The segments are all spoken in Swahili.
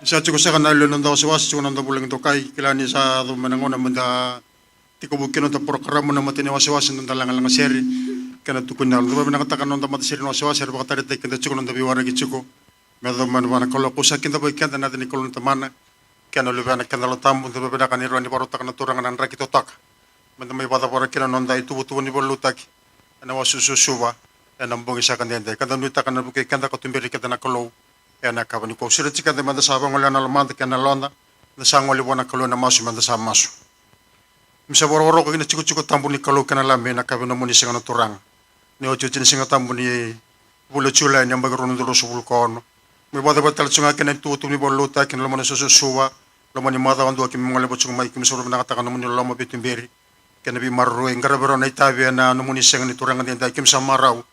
Sa chuko sa kanalo nanda waswas chuko nanda bulang to kai kilani sa do manangona manda tiko bukino ta program na matini waswas nanda lang seri kana tukun na do bana kata kanonda mata seri waswas er bakata te kenda chuko nanda biwara gi chuko medo man wana kolo kusa kinda boy kenda na ni kolon tamana kana lu bana kenda lo tambu do bana kan irwani barota kana turanga nan rakito tak manda mai bada bora kina nonda itu butu ni bolu tak ana wasusu suwa ana mbongi sa kandende kada nuita kana buke kenda ko tumberi kada na kolo ana kabani ko sira chika de manda saba ngol ana lamanda kana londa na sangoli bona kalo na masu manda sa masu misa boro ko ina chiku tambu ni kalo kana lambe na kabana muni singa na turanga ni o chuchin singa tambu ni bulo chula ni ambaga rono do subul kono mi bada batal chunga kana tu ni bolo ta kana lomana susu suwa lomani mada wandu ki mongole bo chunga mai ki misoro na kata kana muni lomo betimberi kana bi marro ngara bero na itabe na muni singa ni turanga den da kim samarau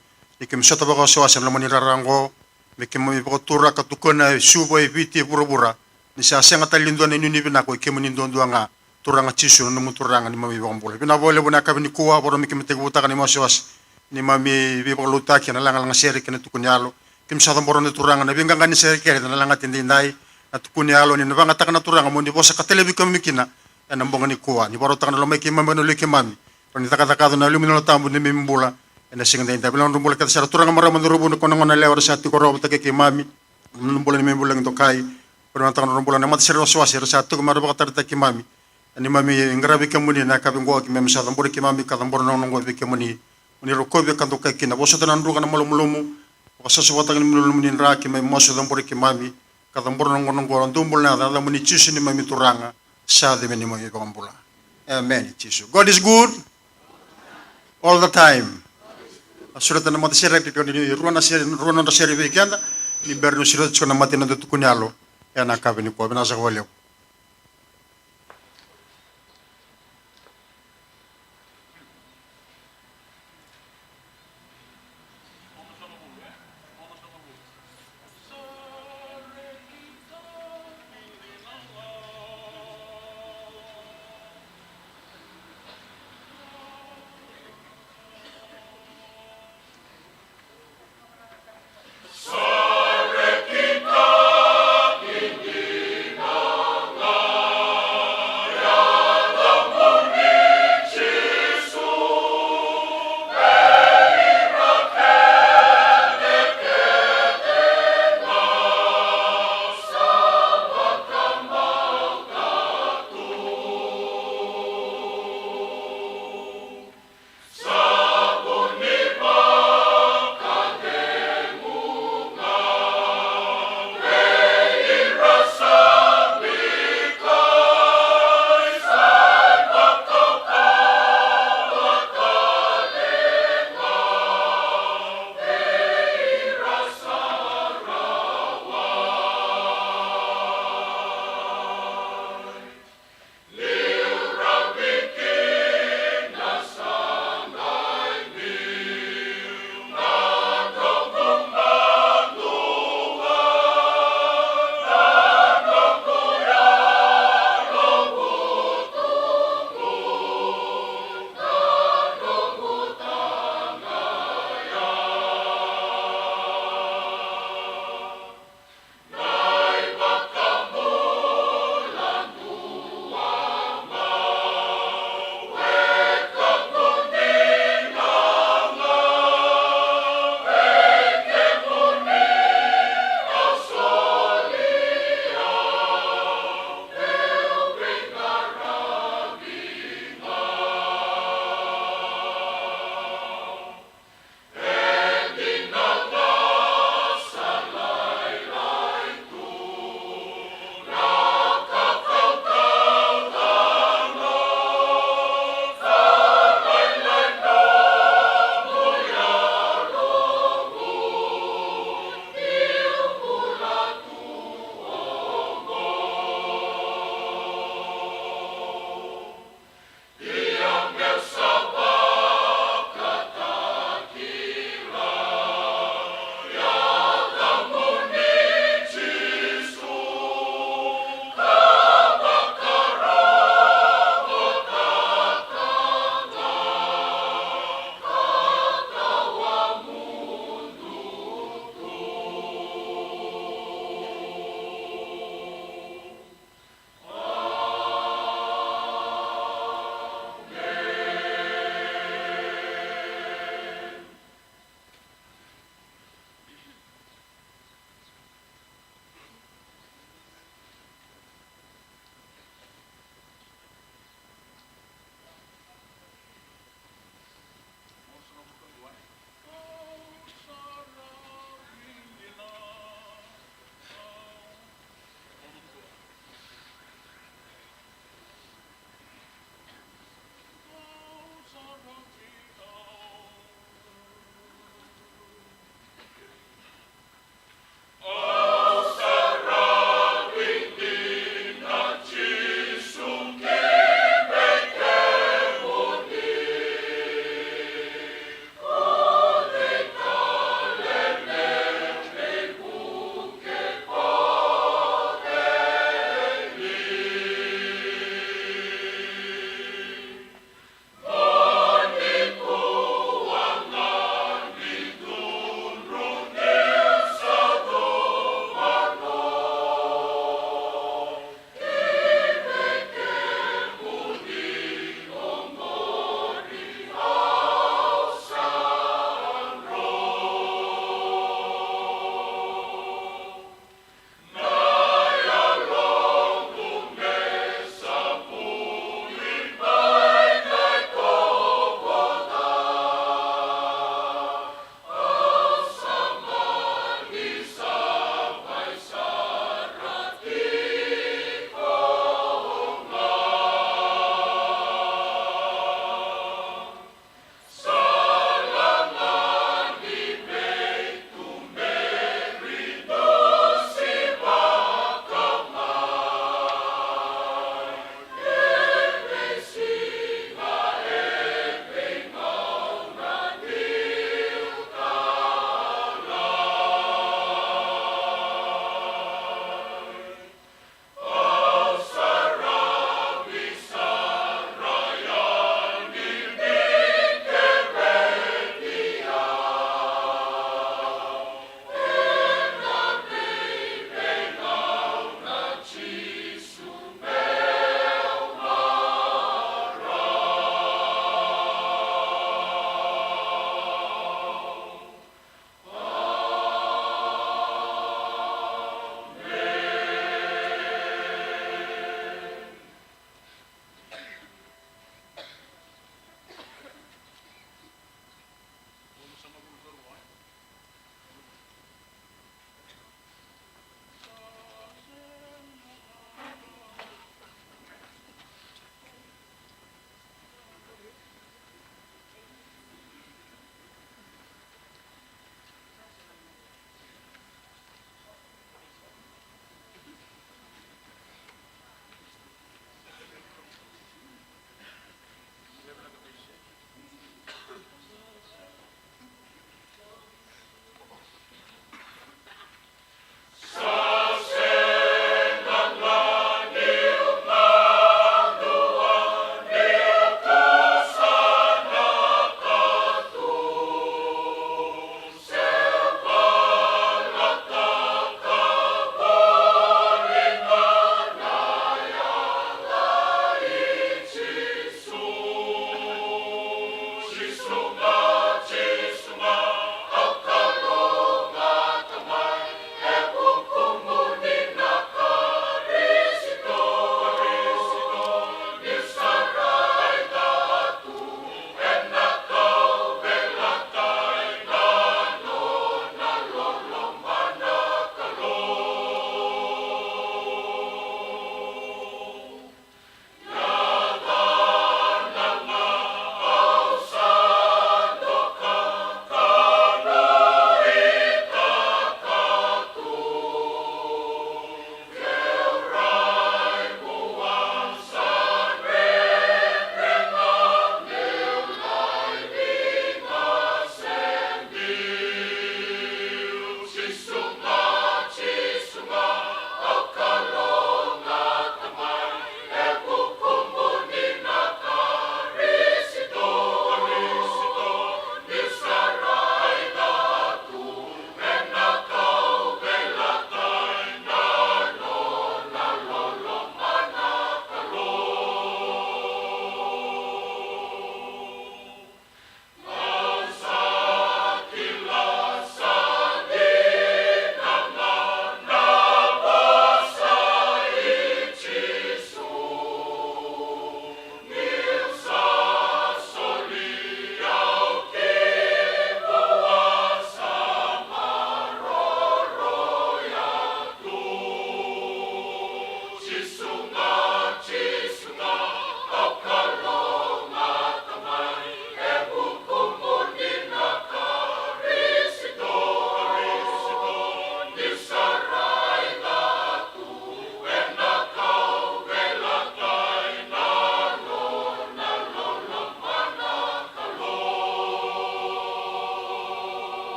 ikim sota ba ko swasa lomani rarango mekemo mi potura katukona subo e viti pura ni sa senga talindo na nini bina ko kemo nindo nga turanga chisu no muturanga ni mami bombole bina bole bona kabini kuwa boro mekemo te buta ni moswas ni mami bi bolo taki na langa seri kene tukunyalo kim sa boro ni turanga na binga ngani seri kere na langa tindi ndai na tukunyalo ni banga takana turanga mo ni bosa katelebi kamikina na mbonga ni kuwa ni boro takana lo meki mami no leki mami ni takata na lumino tambu ni mimbula ena singa da bilang rumbul kata sara turanga mara mandurubu no kono ngona lewar sa ti ko robo take ke mami rumbul ni membulang to kai pero tangan rumbul na mat sero swasi sa tu mara ba kata take mami ani mami ngrabi ke muni na ka bingo ki mem sa tambur ke mami ka tambur no ngo be ke muni uni ro ko be kan to kai kina boso tan ru kana malumulumu ko sa so watang ni mulum ni ra ki mem moso tambur ke mami ka tambur no ngo ndumbul na da muni chisu ni mami turanga sa de ni mami bambula amen chisu God is good all the time. Surat na mata seri ko ni ruana na seri weekend ni berno surat ko na mata na to kunyalo ya na kabini ko bina sa waleo Sorry, keep talking,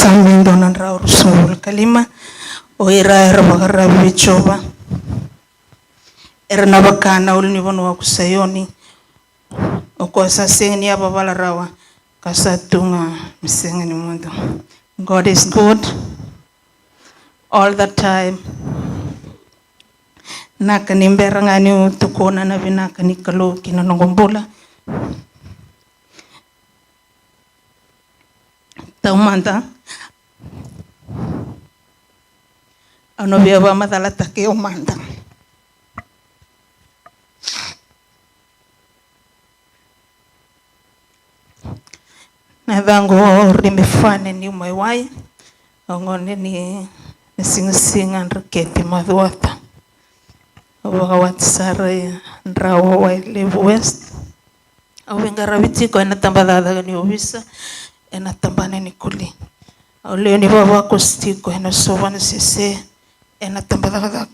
Samendo na raur sul kalima o era bakara bichoba era na bakana ul ni bono ku sayoni o ko sa sengni aba bala rawa kasatunga misengani mundo. God is good all the time. Naka nimbera ngani utukona na vinaka nikalo kinanongombola taumanda ano biaba madala take umanda nadango rimefane ni umaiwai ngone ni singa reketi madhuata wawat sare ndrawa wa Levu West awengara bitiko ena tambadada ni obisa ena tambane ni kuli leo ni baba kostiko ena sovan sese ena tambadada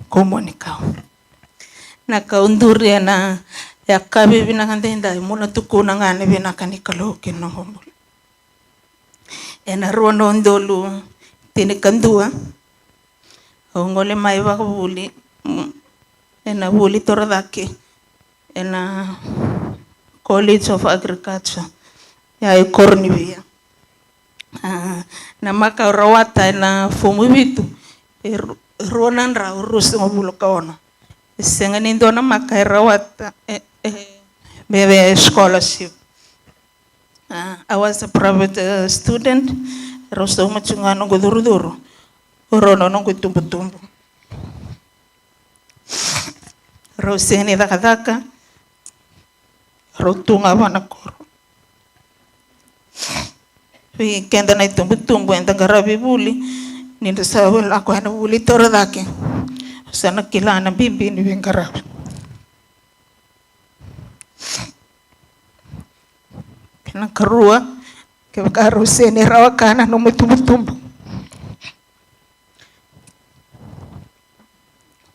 ko nikao na kaunduri ena ya kabe binakandenda muna tukuna ngane binakanikalo kinongombo ena rono ndolu tinikandua ngole maiwa kubuli ena buli toradake ena College of Agriculture ya Cornivia na maka rawata ena fomu bitu ronan ra urus ngobulo kaona sengani ndona maka rawata bebe scholarship. I was a private student rosto machungano goduruduru orono no kutumbutumbu roseni dakadaka rotunga wana koro vi kenda na tumbutumbu enda garabi buli ninda sabu la ko na buli toradake sana kilana bibi ni bengarabi kana karua ke bakaro seni rawakana no mutumbutumbu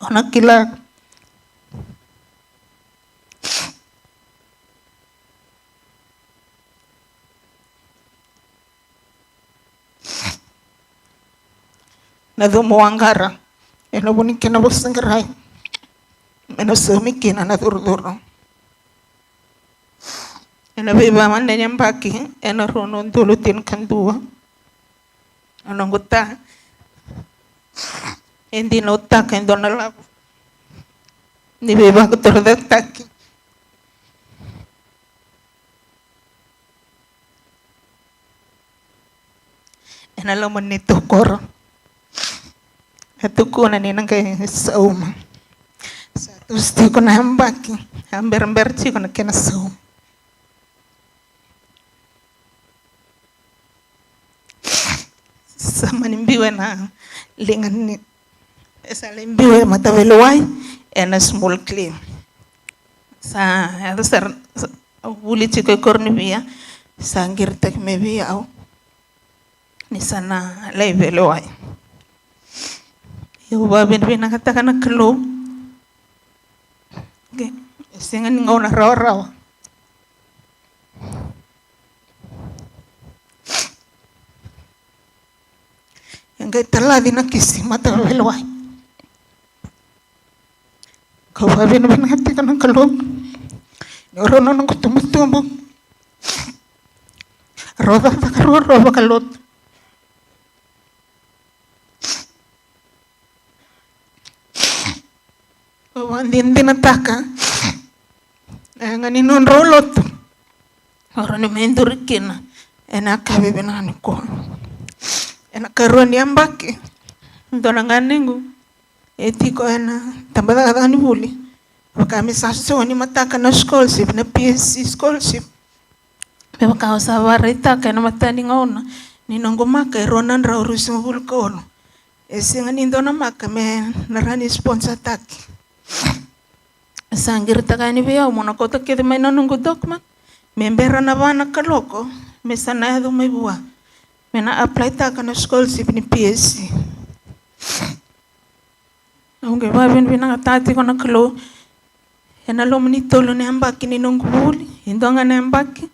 ona kila na domo angara eno bonike na bosangarai eno somikina na durduro eno beba mande nyambaki eno rono ndulutin kandua eno ngota endi nota kandona la ni beba kutordaki eno lo monito koro tukuna ni nangay sauma sa tusti ko na hambaki amber chi ko na kena sauma sama nimbiwe na lingan ni esa limbiwe mataveluai ena small claim sa ada ser uli chi ko Cornivia sangir tek mebi au ni sana leveluai Yuba bin nakataka na kalo. Okay. Singan ngaw na raw. Yang kay tala din na kisi mata velway. Kawa bin nakataka na kalo. Yoro na nang kutumbo. Roda ta roba kalot. Din nataka ngani non rolot ora ni mendurikina ena kabe benani ko ena karoni ambaki ndona nganingu etiko ena tambada gani buli wakami sasoni mataka na scholarship na PSC scholarship me wakausa warita kana matani ngona ni nongomaka ronan ra urusi bul kono esingani ndona maka me narani sponsor taki sangir takani bia mona kota ke de mena nungu dokma membera na bana kaloko me sana do mai bua mena apply ta kana scholarship ni PSC aunque va bien tati kona kalo ena lo mni tolo ne ambaki ni nungu buli indonga ne ambaki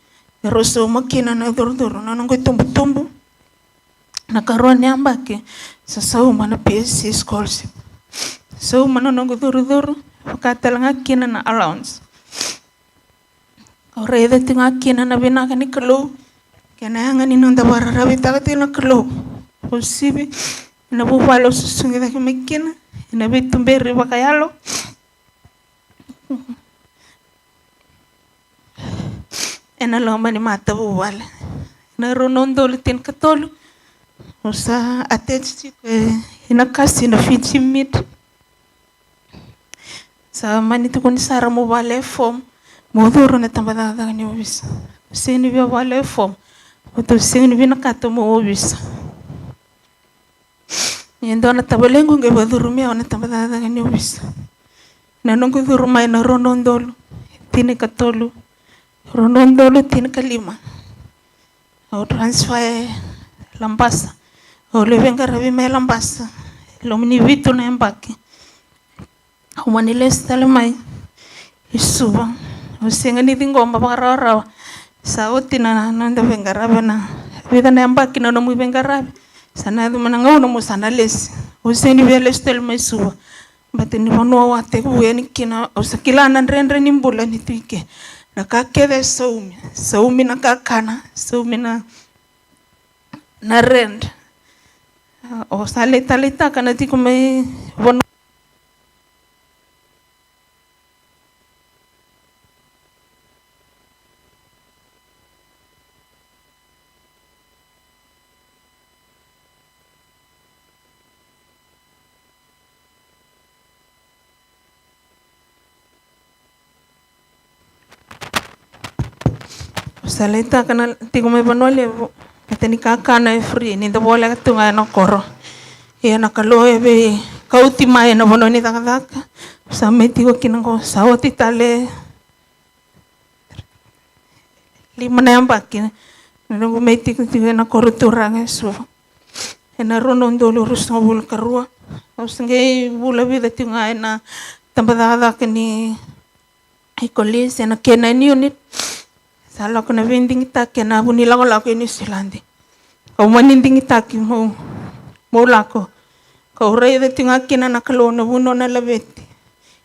roso makina na dordoro na nungu tumbu nakaroon niambaki sa umana PSC scholarship. Sa umana nongo duru pakatala kina na allowance. Kaureda tinga kina na binaka ni kalo. Kena hanga ni nonda bararabi takati na kalo. Posibi na bubalo susungida kimekina. Na bitumberi bakayalo. Ena lomba ni mata bubala. Na ronondolo tin katolo. Usa ateci ina kasi na fiti mit. Sa manito ko ni Sara mo wale form. Modoro na tambadada ni obis. Sini bia wale form. Oto sini bina kato mo obis. Yendo na tabalengo nge badurumia na tambadada ni obis. Na nongo durumai na ronondolo. Tini katolo. Ronondolo tini kalima. Au transfer Lambasa. Ole venga rabi me Lambasa. Lomini vitu na embaki. Umanile stale mai. Isuba. Usenga ni ngomba bakarawa. Sauti na nanda venga rabi na. Vida na embaki na nomu venga rabi. Sana dumana ngau nomu sana lesi. Useni vele stale mai suba. Batini wanua wate kuweni kina. Usakila nandrendre nimbula nituike. Nakakede saumi. Saumi nakakana. Saumi na rend. O salita kana tiko may wano. Salita kana tiko may wano levo. Tani kakana e free ni the bola tunga no koro. E na kalo e be kauti mai na bono ni takaka. Sa meti ko kinango sa oti tale. Lima na ambaki. Nungu meti ko tinga na koro turanga so. E na rono ndolo rusa bul karua. Osinge bula vida tinga na tambadada kini ikolis na kena ni unit. Sala ko na vending itake na bunila ko lako New Zealand. Kau maninding itake mo lako. Kau rei tinga kina na kalo na buno na labeti.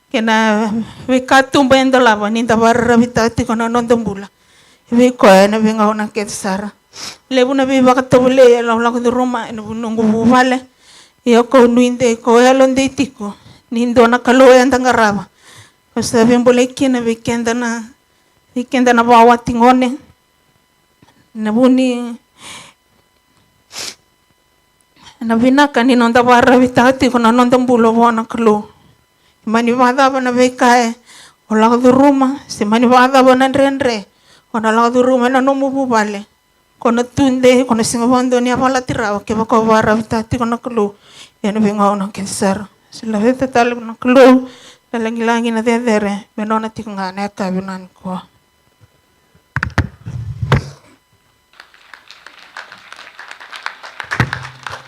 Kena wikatumba endo lava ninda barra vitati ko na nondombula. Ibi ko na binga na ketsara. Lebu na bi bakatobule ya lako de Roma na bunungu bubale. Iyo ko nuinde ko yalonde itiko. Nindo na kalo ya ndangaraba. Basta bimbole kina weekend na bawa tingone na buni na binaka ni nonda barra vitati ko na nonda mbulo bona klo mani bada bana bekae ola do ruma se mani bada bana renre ona la do ruma na no mubale kono tunde kono singa bondo ni abala tirao ke bako barra vitati ko na klo eno binga ona kensar sila vete tal na klo langi na dedere menona tinga na ka binan ko.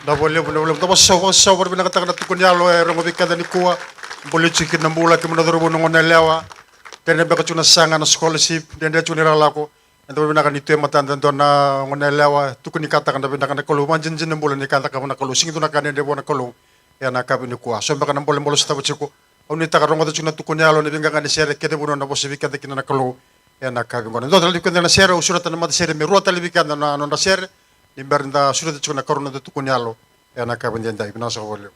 Boleh tapos sa berbina kata tukun yalo rongo bikada ni kuwa boleh cikin nambula ke menadoro bono ngonelewa tene beka cuna sanga na scholarship dan dia cuna lalako ento berbina kan itu matan dan na ngonelewa tukun ni kata kan berbina kan kalau manjin nambula ni kata kan kalau sing itu nak kan dia bona kalau ya nak kabin ni kuwa so beka nambula bolos tabu ciku oni taka rongo cuna tukun yalo ni binga kan di sere kete bono na bosi bikada kina na kalau ya nak kabin bono ento tali kan na sere usurat na mata sere mi ruata libikada na nonda sere Imbernda sudah cuna korona tu kunyalo, ya nak kapan jendai binasa boleh.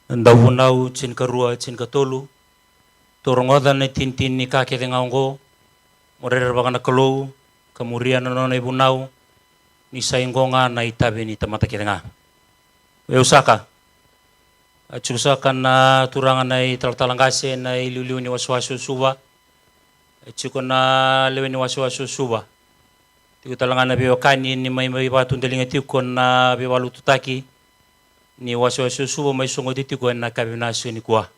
Ndavunau chin karua chin katolu. Torongoda na tintin ni kake ngaongo. Morere bagana kalou. Kamuria na nona ibunau. Ni saingonga na itabe ni tamata kirenga. Usaka. Chusaka na turangan na italtalangase na iluliu ni waswasu suba. Chuko na lewe ni waswasu suba. Tiku talangan na biwakani ni may batundalinga tiko na biwalututaki. Ni waswasu suba may sungo ditiko na kabinasyo ni kuwa.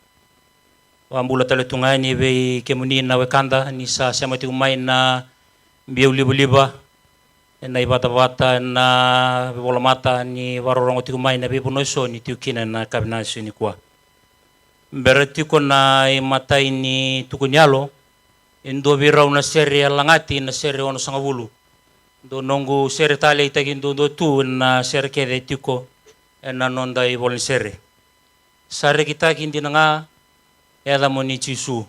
Wambula talatunga ni be kemuni na wekanda ni sa siamati umay na biulibuliba. Na ibata-bata na bibolamata ni warorong tikumay na bibunoso ni tiukina na kabinasyo ni kuwa. Berarti ko na imatay ni tukunyalo, indo biraw na seri alangati na seri ono sangabulu. Do nongo seri tali itagin do tu na seri kede tiko na nonda ibol ni seri. Sari kita hindi na nga eda mo ni Jisu.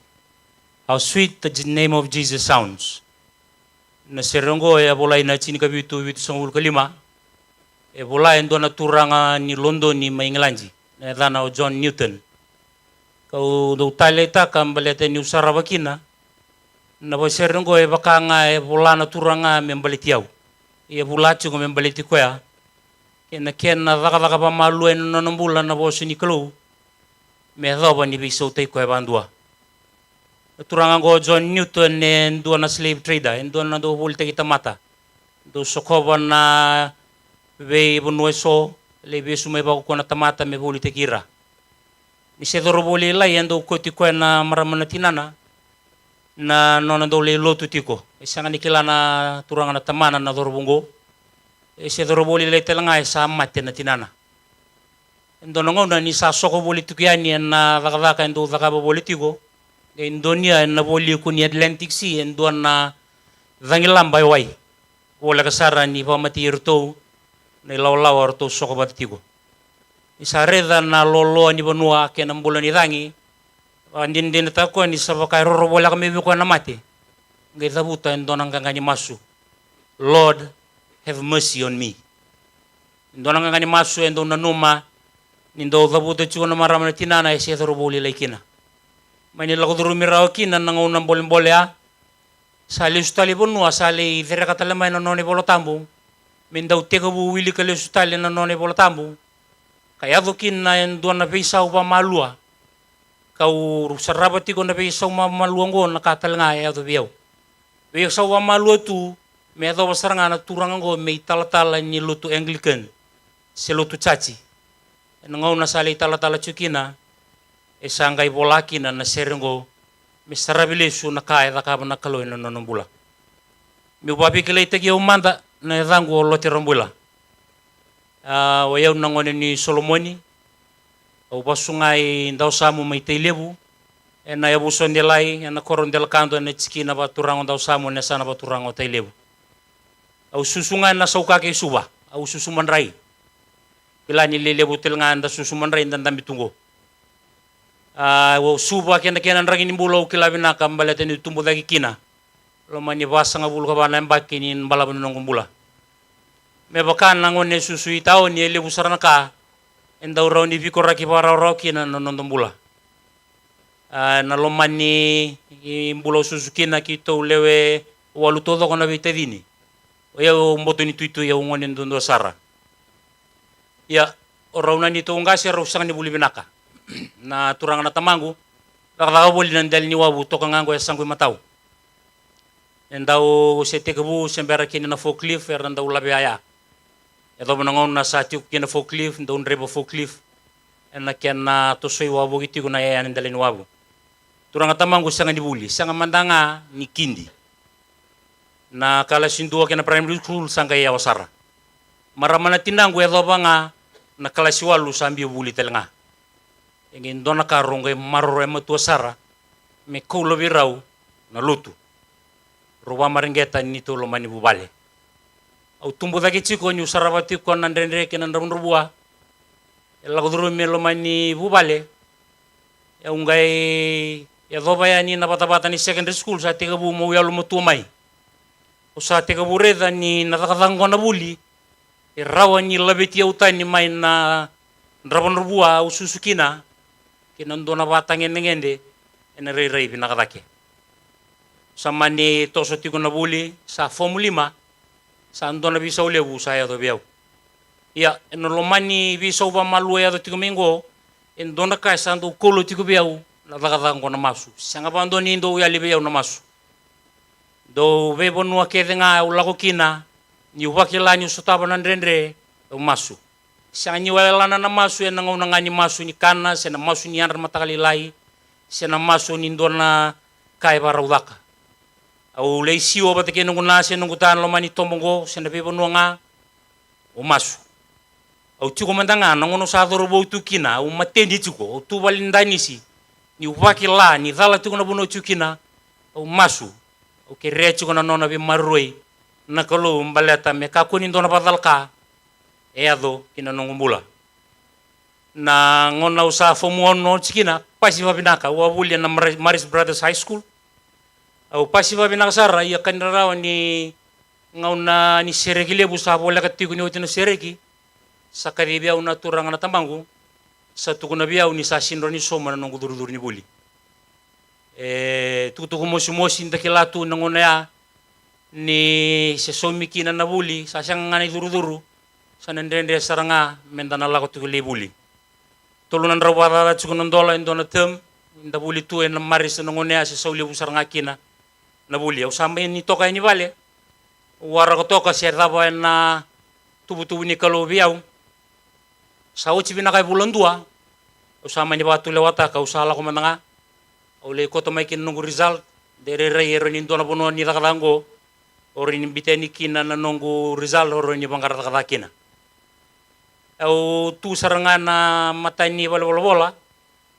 How sweet the name of Jesus sounds. Na serongo e bolay na chini kabitu bitu sangul kalima e bolay ndo na turanga ni London ni Maingalanji na dana o John Newton kau do taleta kambalete ni usarabakina na bo serongo e bakanga e bola na turanga membalitiaw e bulachu ko membaliti ko ya ken na daga pa malu en no nombula na bo sini klo me doba ni biso tay ko e bandua turang go John Newton en dua na slave trader en dua na do volte kita mata do sokoban na be bunueso le be sumay ba ko na tamata me volte kira ni se do roboli la en do ko ti ko na maramana tinana na nona do le lotu tiko isanga ni kila na turang na tamana na do robongo e se do roboli le telanga sa matte na tinana en do ngona ni sa soko boli tukiani na dakadaka en do dakaba boli tiko Indonesia na boli ko ni Atlantic Sea en doon na zangilam bayway wala kasara ni pamati irto na lawlaw arto sokobatigo isareda na lolo ni banua ken ambulan ni dangi andin din ta ko ni sabakay roro wala kami ko na mati ngay tabuta en doon ang kangani masu Lord have mercy on me doon ang kangani masu en doon na numa nindo tabuta chuko na maramana tinana esi toro boli laikina Manila ko durumiraw kina nang unang bolen-bole ha. Sali ustali pun nuwa sali idera katalamay na noni bolo tambu. Mindaw teka buwili kali ustali na noni bolo tambu. Kaya dokin na yung doon na pisa upa malua. Kau sarabati ko na pisa upa maluang ko nakatalanga ya to biyaw. Biyaw sa upa malua tu may ato basar nga naturangan ko may talatala ni luto Anglican. Si luto chachi. Nangaw na sali talatala chukina. Isang kay bolaki na naserengo misarabilisu na kaya ka na kaloy na nonambula. Mi wabi kilay tagi umanda na dango lote rambula. Wayaw nangon ni Solomoni. O basungay daw samu may taylebu. E na yabuson dilay na koron del kanto na tski na baturango daw samu na sana baturango taylebu. Au susungan na sauka kay suba. Au susuman ray. Kila nilelebu tilngan da susuman ray dan bitungo. Suba kena rangin nimbulaw kilabi na kambalete ni tumbo dagi kina. Lomani basa nga bulu kabana mbaki ni mbalaban nung kumbula. Me bakan nangon ne susui tao ni ele busar na ka. Endaw raw ni vikora ki para raw kina nonong bula. Na lomani imbulaw susukina kito lewe walu todo kona bitadini. Oya mboto ni tuitu ya ungonen dondo sara. Ya raw na nito ngasi raw sang ni buli binaka. Na turang na tamangu kakakabuli ng dahil ni wabu to kang anggo yasang ko mataw and daw si tikabu sembera kini na forklift er daw labiaya ito mo nangon na sa tiyuk kina forklift daw rebo forklift and na kyan na tusoy wabu iti ko na yayanin dahil ni wabu turang na tamangu siya nga nibuli siya nga mandanga ni kindi na kalasindua kina primary school sang kaya wasara maraman na tinanggo ito ba nga na kalasiwalu sa ambi buli talaga ingin dona karong kay marore matua sara me kulo biraw na lutu ruwa maringgeta nito lo mani bubale au tumbu dagi chiko nyu sarabati ko nandendre kenan ram ruwa ela kodro me lo mani bubale ya ungay ya doba ya ni na bata-bata ni secondary school sa tiga bu mo yalo mo tumay o sa tiga bu reda ni natakatangko na buli irawan ni labiti utan ni may na rabon ruwa o susukina kinandona batangin ngende ena rei binakadake samani toso tiko na buli sa formulima sa andona bisa ulebu sa ya do biau ya eno lomani bisa uba malu ya do tiko mingo endona kai sandu kolo tiko biau na dagadango na masu sanga bandoni ndo ya libe na masu do bebo no akedenga ulago kina ni wakila ni sotaba na ndrendre o masu sanga ni wala na masu ena ngona ngani masu ni kana sena masu ni andar matakali lai sena masu ni ndona kai baraudaka au leisi o batake nungu nase nungu tan lo mani tombongo sena bebo nuanga o masu au tiko mandanga nangono sa doro bo tukina au matendi tiko au tu balindanisi ni wakila ni dala tiko na bono tukina au masu au kerechi ko na nona be marroi na kalo mbaleta me ka kuni ndona badalka eado kina nongumbula na ngona usa fomu ono tikina pasi babinaka wa bulia na Maris Brothers High School au pasi babinaka sara ya kanirawa ni ngauna ni sereki lebu sa bola katiku ni otino sereki sakari bia una turanga na tambangu sa tukuna bia uni sa sindro ni soma na nongu duru ni buli tuku mosi ndakilatu nangona ya ni se somi kina na buli sa siyang ngani duru sa nandrende saranga mendana lako tuku le buli tulunan rawada tsukunan dola indona tem inda buli tu en Maris nangona ya se sauli busaranga kina na buli au sampai ni toka ni vale wara ko toka siya taba na tubu ni kalau biau sa uci bina kai bulan dua usama ni batu lewata ka usala ko mananga ole ko to maikin nunggu result dere rei ni dona bono ni takadango ori ni biteni kina na nunggu result ori ni bangkar takadakina au tu sarangana matani bola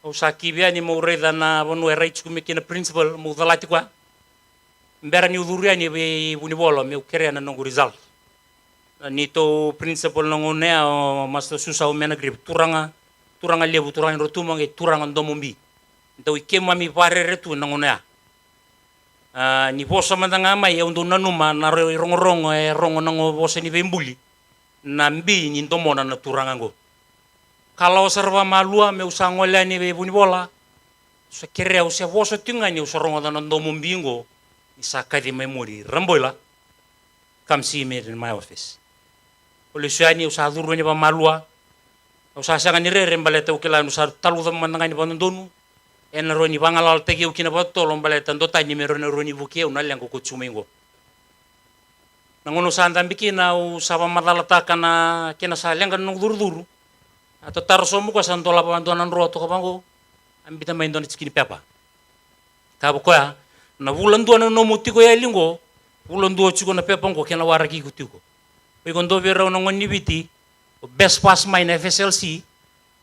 au sakibia ni mo reda na bono rei kumikina principal mo dalati kwa mbera ni uduria ni be buni bola me ukere na nunggu result ni to principal nongone o master susa o mena grip turanga lebu turanga rotumang e turanga ndomombi ndo ikema mi pare retu nongone ni bosa mandanga mai e ndo nanuma na rongorongo e rongo nango bosa ni bembuli na mbi ni ndomona na turanga ngo kalau serva malua me usangole ni be buni bola so kere o se bosa tinga ni usarongo na ndomombi ngo isaka di memory ramboila come see me in my office ole suani usa duru ni ba malua usa sanga ni re rembaleta ukila usa talu da mananga ni bandonu en roni bangalal tegi ukina ba tolo mbaleta ndota ni merone roni bukie una lengo kutsumingo nangono sanda bikina usaba madalata kana kena sa lenga nung duru ato tarsomu ko santola bandonan roto ko bango ambita main don cikini pepa kabo ko ya na bulan dua no mutiko ya lingo bulan dua ciko na pepa ko kena waraki kutiko we gondo vera no ngoni biti best pass my FSLC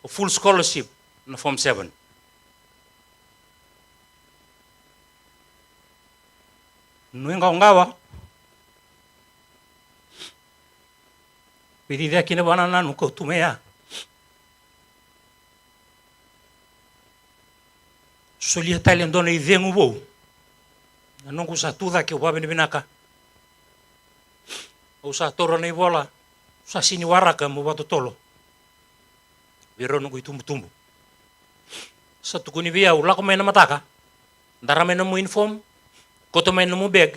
full scholarship na form 7 nuenga ngawa pidi dia kina banana no ko tumea solia talen dona idengu bo nanongu sa tuda ke wa binaka usa toro nei bola sa sini waraka mo bato tolo biro no tumbu sa tukuni bia ula ko mena mataka ndara mena mo inform ko to mena mo beg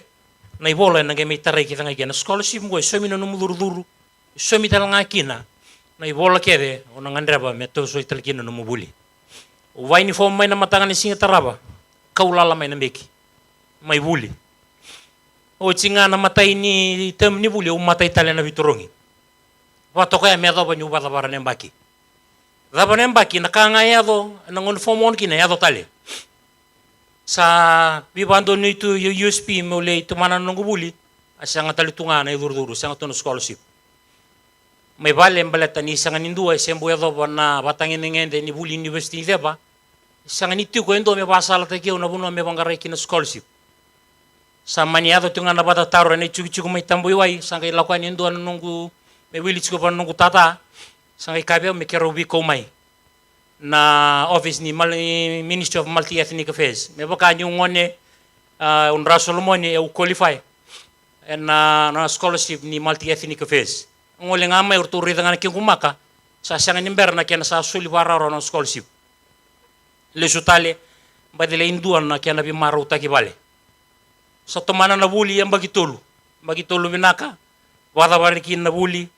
nei bola na gemi tarai kita ngai na scholarship mo so mi no mo duru so mi talanga kina nei bola kede ona ngandreba meto so italkina no mo buli o vai ni form mena matanga ni singa taraba kaulala mena beki mai buli o tinga na matai ni tem ni buli o matai tale na vitorongi wato kaya me do banyu bata bara nembaki daba nembaki na kanga yado na ngon formon kina yado tale sa bibando ni tu USP mo le tu mana nungu buli asanga tali tunga na duru sanga tono scholarship may vale mbaleta ni sanga nindua sembo yado na batangin ngende ni buli university deba sanga ni tu ko endo me basala te ke una buno me bangare kina scholarship sa maniado tunga na bata taro ne chuki mai tamboi wai sanga ilakwa ni ndo nungu me wili chiko pa nungu tata sanga ikabe me kerobi ko mai na office ni Ministry of Multi Ethnic Affairs me baka ni ngone un rasolomoni e qualify en na scholarship ni Multi Ethnic Affairs ngole ngama urtu ridanga ki kumaka sa sanga ni berna kena sa suli wararo na scholarship le sutale badile induan na kiana bi maru taki bale sa tomana na buli yang bagitolu binaka wada bariki na buli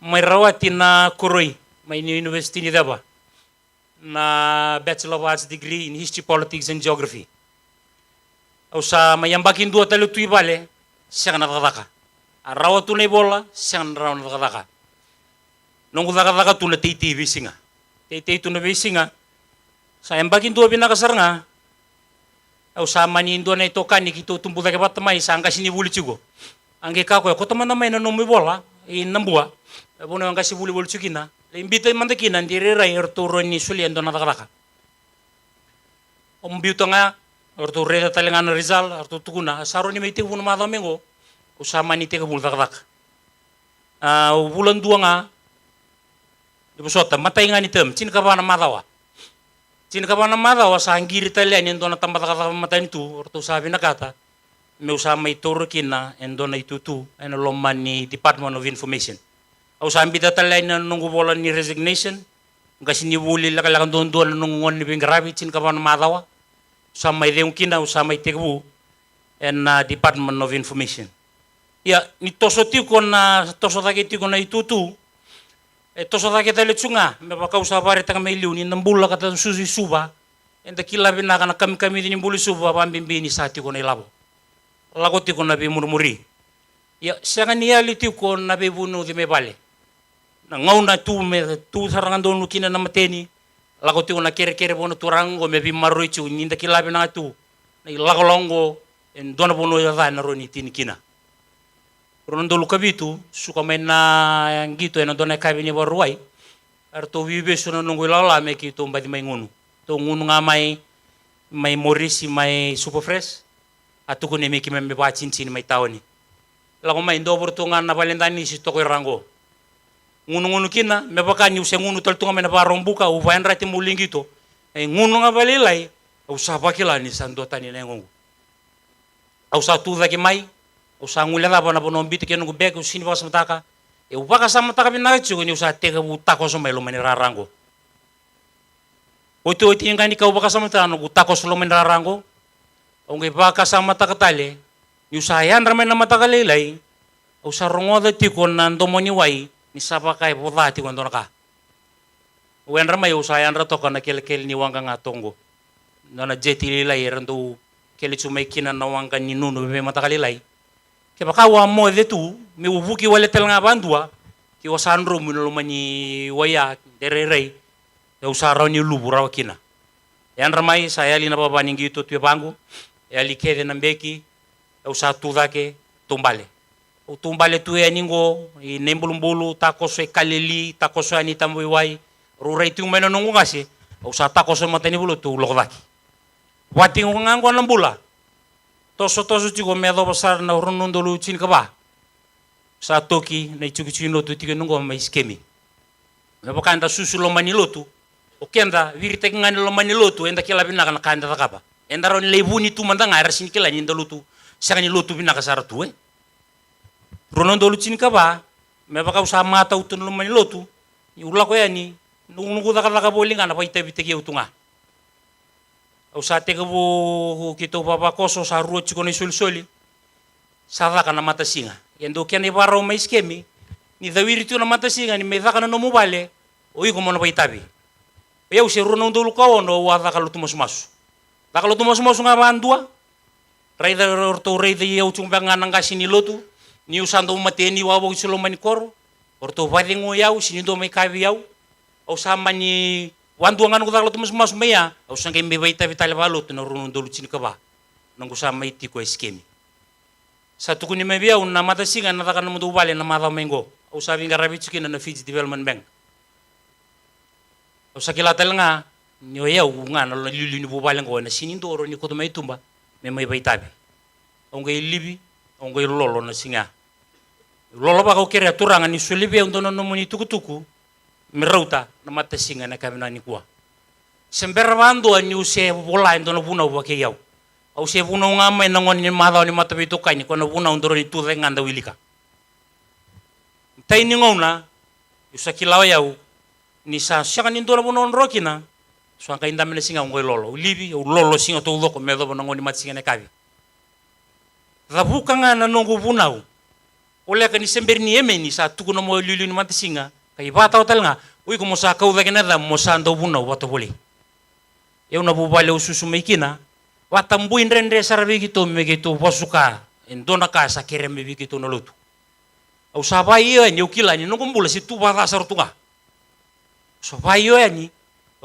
may rawati na kuroi may university ni daba na Bachelor of Arts degree in History, Politics and Geography. O sa mayambakin dua talo tui bale, siya na nakataka. Arawa tunay bola, siya na raw nakataka. Nung nakataka tuna titi bisinga. Titi tuna bisinga, sa yambakin dua binakasar nga, o sa manin dua na ito kani kito tumpu dake batamay sa angka sinibuli chigo. Angge kako ya, kota man namay na numi bola, inambua, abono angka sibuli boli chukina, imbita mandakina ndiri rai erturo ni sulian dona nakataka. Ombiuta nga, orto reda talengana Rizal, orto tukuna, saro ni may tiwuna madamengo, usama ni teka bultak-tak. Bulan dua nga, di busota, matay nga ni tem, chin ka ba na madawa? Chin ka ba na madawa sa anggiri talian, yung doon na tambatak matay nito, orto sabi na kata, may usama ituro kina, and doon na itutu, and loman ni Department of Information. Usama bida talian na nung gubolan ni resignation, kasi niwuli lakalakan doon nung ngon ni Bingarabi, chin ka ba na madawa? Usama yung kina, usama itegabu, and Department of Information. Ya, ni tosoti ko na tosotake ti ko na itutu. Tosotake tali tsunga, me baka usabare tanga mailiu ni nambula kata susi suba. Enda kila binaka na kami ni mbuli suba pambimbini sati ko na ilabo. Lago ti ko na bi murmuri. Ya, siya ni ali ti ko na bi bunu di me bale. Na ngauna tu sarangan donu kina na mateni. Lago ti ko na kere bono turango me bi maruichu ninda kila binaka tu. Na ilago longo en dona bono ya na roni tini kina. Ronondolu kabitu suka main na yang gitu yang dona kabini baruai arto vive sono nunggu lala me ki to mbadi mai ngunu to ngunu nga mai morisi mai super fresh atu ko ne me ki me ba cincin mai tawni la ko mai ndobor to nga na balendani si to ko rango ngunu kina me baka ni use ngunu tal to nga me na barombuka u vain rati mulingito ngunu nga balilai u sapa kila ni sandota ni ngongu au sa tu da ki mai usa ngula da bona bono mbiti kenu bek usini basa mataka e ubaka sama mataka binachu ni usa tega utako so melo meni rarango oti ngani ka ubaka sama tano utako so meni rarango onge baka sama mataka tale ni usa yan ramen na mataka lelai usa rongoda tiko nando moni wai ni sapa kai bodati ko ndonaka wen ramai usa yan ratoka na kel ni wanga ngatongo nana jeti lelai rando kele chumai kina na wanga ni nunu be mataka lelai ke baka wa mo de tu me ubuki wale tel nga bandua ki wasandro muno mani waya dererei e usara ni lubu rawkina yan ramai saya lina baba ningi to tu bangu e ali kede na mbeki e usa tu dake tumbale o tumbale tu e ningo i nembulumbulu takoso e kaleli takoso ani tamboi wai rurei tu meno nungu ngase usa takoso matani bulu tu lokdaki wati ngango nambula toso chiko me do pasar na ronondolu chin ka ba sa toki na chuki no tu tike nungo mai skemi me bakanda susulo manilotu o kenda virite ngani lo manilotu enda kila bina kana kanda takaba enda ron lebuni tu manda ngar sin kila ni ndalutu sangani lotu bina ka sar tu ronondolu chin ka ba me baka usa mata utun lo manilotu ni ula ko yani nungu ka bolinga na paita biteke utunga usa tega bu kito papa koso sa ruo chiko ni sulsoli sa kana mata singa yendo kene baro mai skemi ni dawiri tu na mata singa ni meza kana no mobile o iko mono paitabi ya usi runo ndulu ko no wa da kalu tumas mas da kalu tumas mas nga bandua raida orto raida ya uchung bangana ngasini lotu ni usando mateni wa bo sulo mani koro orto vadingo yau sini do mai kabi yau o sama ni wandu nganu ko tumas mas meya o sange me baita vital balut no runo ndulu chin ka ba nangu sama iti ko skemi sa tukuni me biya na mata singa na takana mo bale na mata mengo o sabi ngarabi chikina na Fiji Development Bank o sakila tel nga ni o yau nga na lulu ni bubale ngo na sinindoro ni ko to mai tumba me mai baita be o ngai libi o ngai lolo na singa lolo ba ko kere turanga ni sulibi on dono no moni tukutuku mirauta na mata singa na kabina ni kuwa semberbando ni use bola ndo no buna wa ke yau au se buna nga mai na ngon ni mata ni mata bitu kai ni kono buna ndoro ni tu nganda wilika tai ni ngona usakilao yau ni sa shaka ni ndoro buna rokina so ang kainda mena singa ngoi lolo ulibi o lolo singa to loko me do ngoni mat singa ne kavi rabuka nga na nongo bunau ole ka ni sember ni emeni sa tuku no mo lulu ni mat singa kai bata hotel nga ui ko mo sa kau da kena da mo sa ndo bunau wato boli eu na bubale ususu mekina watambuin rendre sarbe gitu me gitu wasuka endona ka sa kere me gitu no lutu au sabai yo ni ukila ni no kumbula situ bata sartunga so vai yo ni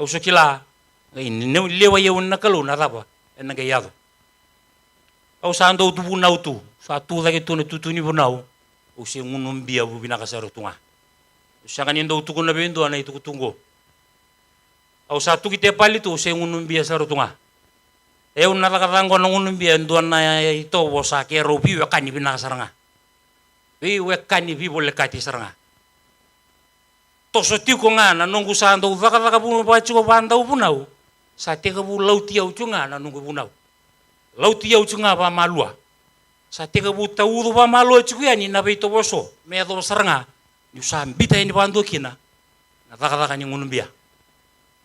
au so kila ini ne lewa yo na kalu na raba en ga yado au sa ndo tu bunau tu sa tu da gitu no tutu ni bunau o se ngunum bia bu bina ka sartunga sanga ni ndo tu kuna bendo ana itu kutungo au sa tu kite pali tu se ngunum bia sartunga eu na rango no ngunum bia ndo na ito wo sa ke robi wa kani bina saranga we kani bi bole kati saranga to so ti ko nga na nongu sa ndo vaka bu ba chu ba ndo bunau sa te ka bu lauti au chunga na nongu bunau lauti au chunga ba malua sa te ka bu tau ba malua chu ya ni na be to boso me do saranga ni sa mbita ni bando kina na vaka ni ngunum bia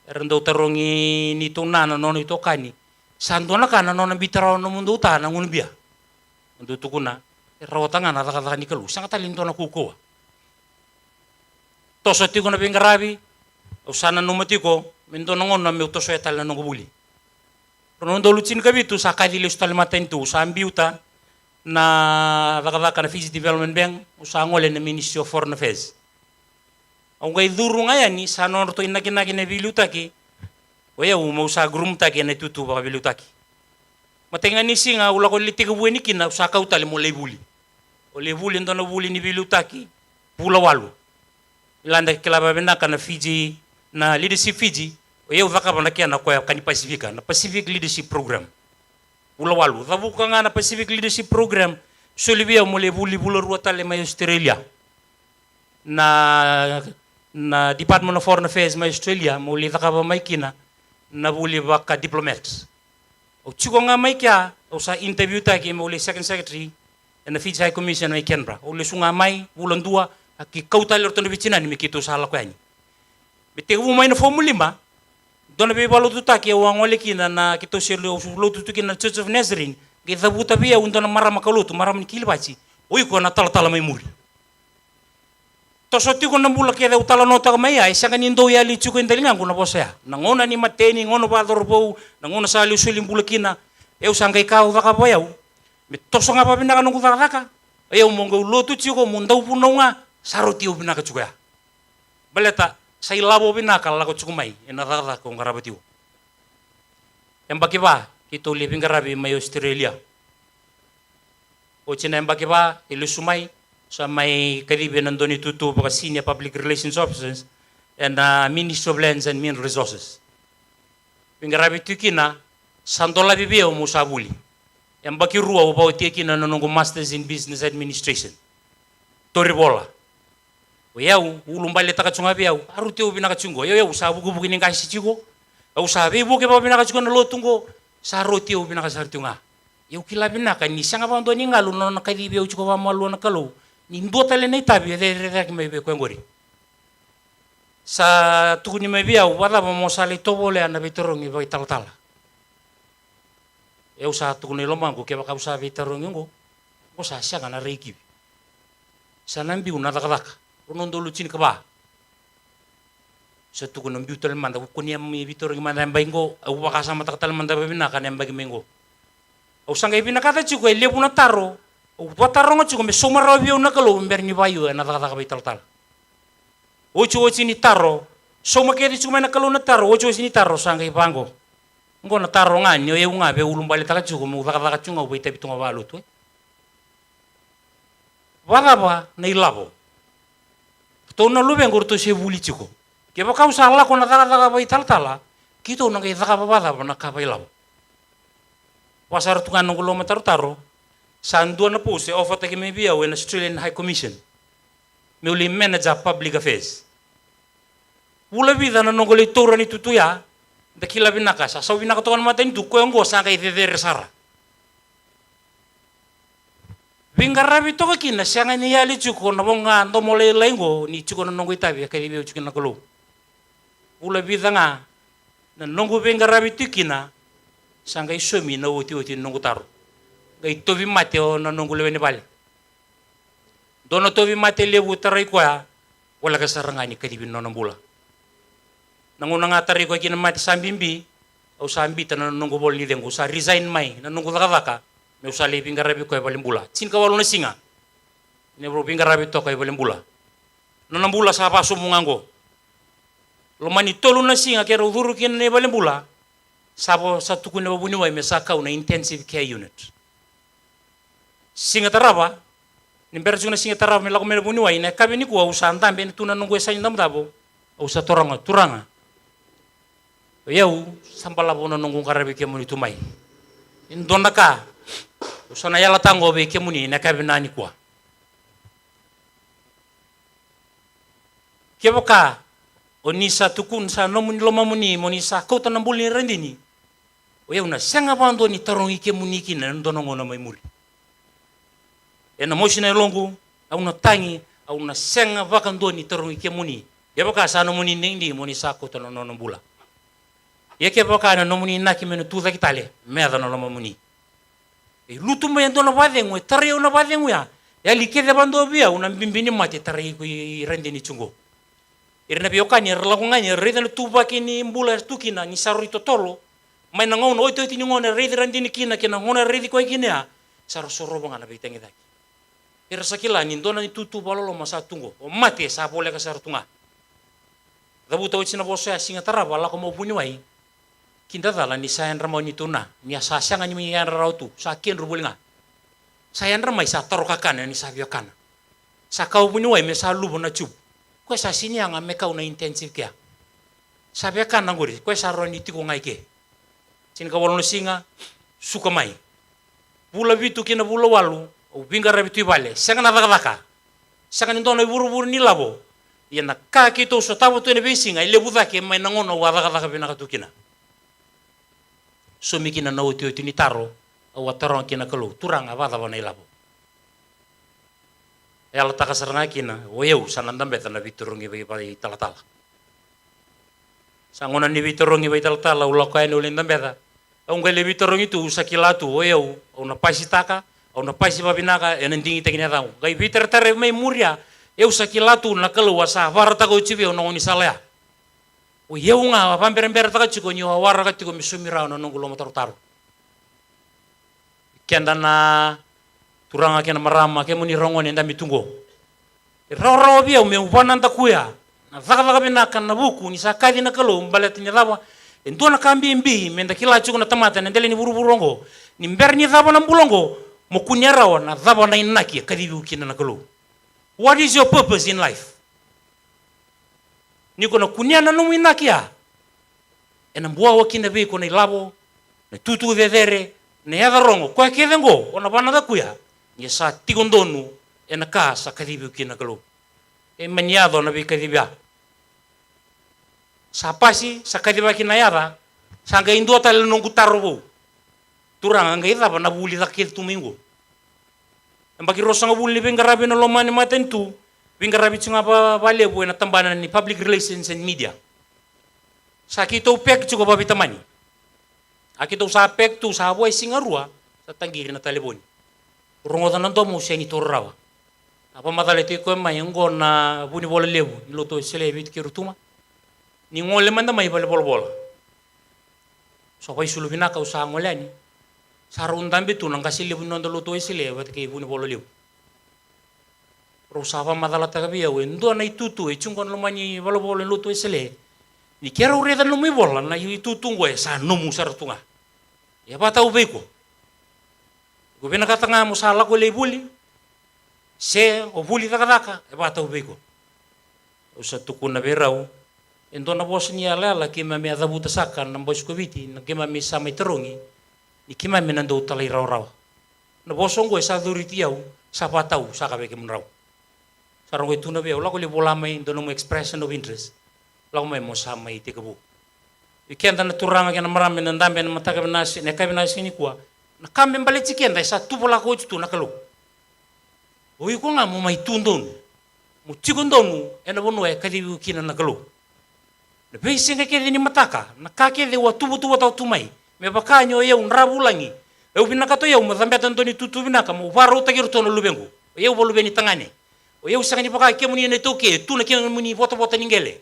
rendo tarongi ni to na no ito kani sandona kana no bitara no mundo uta na ngunum bia ndo tukuna rawatanga na vaka ni kalu sanga talindo na kuko toso tiko na pingarabi usana no matiko mendo nongon na me toso etal na ngubuli rono ndo lucin kabitu sa kadile ustal matentu sa ambiuta na vaka na Fiji Development Bank usangole na Ministry of Foreign Affairs ang gay duru ngayon ni sa norto inaki na bilutaki waya mo sa grumta ke na tutu ba bilutaki matenga ni singa ula ko litiko bueni kina sa kautal mo lebuli o lebuli ndo no buli ni bilutaki pula walu ilanda kilaba benda kana Fiji na leadership Fiji waya vaka bana kia na kwa kani Pacifica na Pacific Leadership Program pula walu vabuka nga na Pacific Leadership Program solibia mo lebuli bula ruatale may Australia na Department of Foreign Affairs may Australia mo li taka ba may kina na buli baka diplomats o chiko nga may kya o sa interview ta ki mo li second secretary na Fiji High Commission may Canberra o li sunga may bulan 2 aki kautal orto no bichina ni mikito sa hala kwani bite mo may na formula dona be balo tuta ki o ngole kina na kito selo lo tutu kina Church of Nazarene ki dabuta bia undona marama kalutu marama ni kilbachi oi ko na tala may muri tosoti ko nambula ke da utala nota mai ai sanga ni ndo ya li chuko indalinga ko na bosa nangona ni mateni ngono ba dorbo nangona sa li sulim bulakina eu sanga ikau vaka boyau me tosonga pa bina kanungu vaka eu mongo lotu chuko mundau punonga saroti ubina ka chuko ya baleta sai labo bina kala ko chuko mai ena rara ko ngarabatiu embakiba kito living garabi mai Australia o china embakiba ilusumai sa may karibian nandun ituto baka Senior Public Relations Officers and Ministry of Lands and Mineral Resources. Pingarabi tukina sandola bibia mo sabuli. Yang baki ruwa ubaw tikina nanong Masters in Business Administration. Toribola. Oyaw ulumbali takachunga biyaw aruti ubi nakachungo. Oyaw sabu kubukin ng kasi chigo. Au sabi buke pa binakachungo na lotungo sa roti ubi nakasartunga. Yaw kilabi na kan nisang apa ndo ni ngalu no nakadibi u chuko ba malu na kalu. Ni ndo tale nei tabi re me be kwengori. Sa tukuni me biya wala mo sali tobole ana bitorongi ba tal. Eu sa tukuni lomango ke ba ka usa bitorongi ngo. Ko sa sia kana reiki. Sa nambi una dakadaka. Uno ndo lucin ka ba. Sa tukuni mbi utal manda ko ni am bitorongi manda mbaingo au ba ka sama taktal manda ba bina kana mbagi mengo. Au sanga ibina kata chuko ele puna taro. O patarong chuko me somara bio na kalo mberni bayu na taka tal. Ocho ni taro soma kedi chuko na kalo na taro ocho ni taro sanga ipango. Ngo na taro nga nyo e nga be ulumbali taka chuko mo taka chunga ubita bitunga balu tu. Wala na ilabo. To na lube ngorto se buli chuko. Ke ba ka usala ko na taka bai tal. Kito na ke taka baba na ka bai labo. Pasar tungan ng kilometer taro Sandua na po si offer taki may biyaw in Australian High Commission. May uli manager public affairs. Wala bida na nunguli tura ni tutuya, dakila binakasa. Sa binakatukan mata nito, ko yung gosa kay Tedere Sara. Bingarabi to kakina, siya nga niyali chuko na mga tomolay-lay ngo, ni chuko na nunguli tabi, kaya biyaw chuko na kulo. Wala bida nga, na nongo venga rabi tukina sanga isomi na oti nongo taro gai tovi mate o na nongo lewene bale dono tovi mate lebu tarai kwa wala ka sarangani kadibin no nambula nanguna nga tarai kwa kina mate sambimbi au sambi ta na nongo bol ni dengo sa resign mai na nongo daka me usale pinga rabi kwa balimbula cin ka walo na singa ne bro pinga rabi to kwa balimbula no nambula sa paso mungango lo mani tolu na singa kera uduru kina ne balimbula sabo sa tukune babuni wai me sa kauna intensive care unit singa taraba nimbera juna singa taraba me lako me buni wai ne kabe ni kuwa usanda be tuna nongo esa ndam dabo usa turanga yau sambala bona nongo karabe ke muni tumai indona ka usana yala tango be ke muni ne kabe nani kuwa keboka onisa tukun sa nomuni loma muni monisa kota nambuli rendini yau na senga bando ni tarongi ke muni kina ndono ngona mai muri ena moshina longu au na tangi au na senga vakando ni tarongi ke muni keboka sa nomuni nindi monisa kota no bula yeke boka na nomuni naki menu tuza kitale meda no loma muni lutu me ndono vadengu tare una vadengu ya likede bando bia una bimbini mate tare ku rendini chungo irna biokani relakungani reden tuba kini mbula tukina ni saruri totolo mai na ngono oito tini ngone redi rendini kina ngone redi ko kini ya saro soro bangana beitengi daki sakila ni ndona ni tutu balolo masa tungo o mate sa bole ka sar tunga dabuta witsina boso ya singa taraba la ko mo buni wai kinda dala ni sayan ramo ni tuna ni asasanga ni yan rautu sa ken rubulinga sayan ramai sa tarokakana ni sa biokana sa kau buni wai me sa lubo na chub ko sa sini anga me kau na intensive care sa biokana ngori ko sa roni tiko ngai ke sin ka wolo singa suka mai bula vitu kina bula walu o binga rabitu bale sanga na daka sanga ni ndona buru ni labo yana ka kito so tabo to ne besinga ile buda ke mai nangono wa daka bina katukina so mikina na oti ni taro o taron kina kalu turanga bada bana ilabo ela takasarna kina o eu sanandam beta na biturungi bai talatala sangona ni biturungi bai talatala ulo ka ni ulindam beta o ngale biturungi tu sakilatu o eu o na pasitaka o na pasi babinaka enendingi tekina tau gai bitter tare mai muria eu sakilatu na kalu wasa varata ko chibi o no ni salaya o eu nga pamberembera taka chiko nyo wara ka tiko misumira no nongulo motor kenda na turanga kena marama ke muni rongone nda mitungo roro bia me upana nda kuya na vaka binaka na buku ni sakadi na kalo mbaleti ni daba endona kambi mbi menda kila chuko na tamata na ndele ni buruburongo ni mberni daba na mbulongo mokunyara na daba na inaki kadibi ukina na kalo. What is your purpose in life? Niko na kunyana no inaki ya ena mbua wakina be ko na ilabo na tutu vedere na yada rongo kwa kedengo ona bana da kuya ni sa tigondonu ena ka sa kadibi ukina kalo e maniado na be kadibia sa pasi sa kadiba kina yada sanga indo tal no gutarobo turanga ngai da bana buli da ke tumingo mbaki rosanga buli bengarabe no lomani matentu bengarabe tsinga ba balebo na tambana ni public relations and media sakito pek chugo babitamani akito sa pek tu sa boy singarua sa tangiri na taleboni rongoda nando mo seni torrawa apa matalete ko mai ngona buni bola lebu loto sele bit kirutuma ni ngole manda mai bole bol so pai sulubina ka usa ngolani sarun dambe tu nang kasile buni ndo loto sele wat ke buni bola lebu rosa apa matalata ka biya wendo na itutu e chungon lomani bola bola loto sele ni kera ureda no mi bola na itutu ngwe sa no musartunga ya bata ubeko gobena katanga musala ko lebuli se o buli daka e bata ubeko usa tukuna berau endona bosnia lala kima me adabuta saka na boskobiti na kima me sama terongi ni kima me nando talai raw na bosongo sa duritiau sa batau sa ka beke munraw sarongo tuna be la ko le bola mai ndono mo expression of interest la ko mai mo sa mai tekabu ikenda na turanga kana marame na ndambe na mataka binasi ne kabinasi ni kwa na kambe mbale chikenda sa tubola ko tu na kalo oi ko nga mo mai tundon mo chikondonu ena bono e kadibu kina na kalo Na base nga kede ni mataka, na kakede wa tubu tau tumai. Me bakanyo eu nrabulangi. Eu binakato eu mazambeta ntoni tutu binaka mo waro tagiru tono lubengu. Eu bolu beni tangane. Eu sangani baka kemuni ne toke, tu na kemuni voto ningele.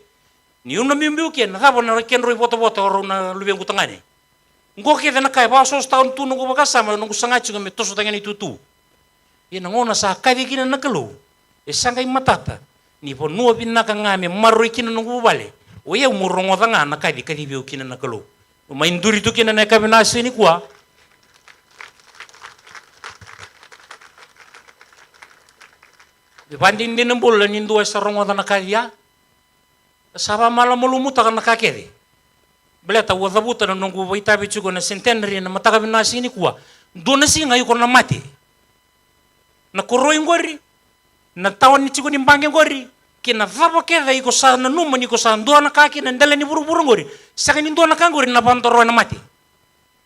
Ni una mimbiu ke na thabo na ken roi voto ro na lubengu tangane. Ngo kede na kai ba so sta tu no baka sama no sangachi me toso tangani tutu. Ina ngona sa kai kina na kalo. E sangai matata. Ni po no binaka ngame maroi kina no bale. O eu murongo tanga na kai biu kina na kalo. Mainduri tu kina na kabinasi ni kwa. Dibanding din ng bulan yung duwa sa rongodan na kaya, saba malam malumuta ka nakakede. Beleta wadabuta na nung itabi chugo na centenary na matakabin na sini kuwa, doon na siya ngayon ko na mati. Nakuroy ngori, nagtawan ni chugo ni bangin ngori, kinavaba keda iko sa nanuman iko sa doon na kaki na ndala ni buru-buru ngori, sa kanin doon na kangori na pantoro na mati.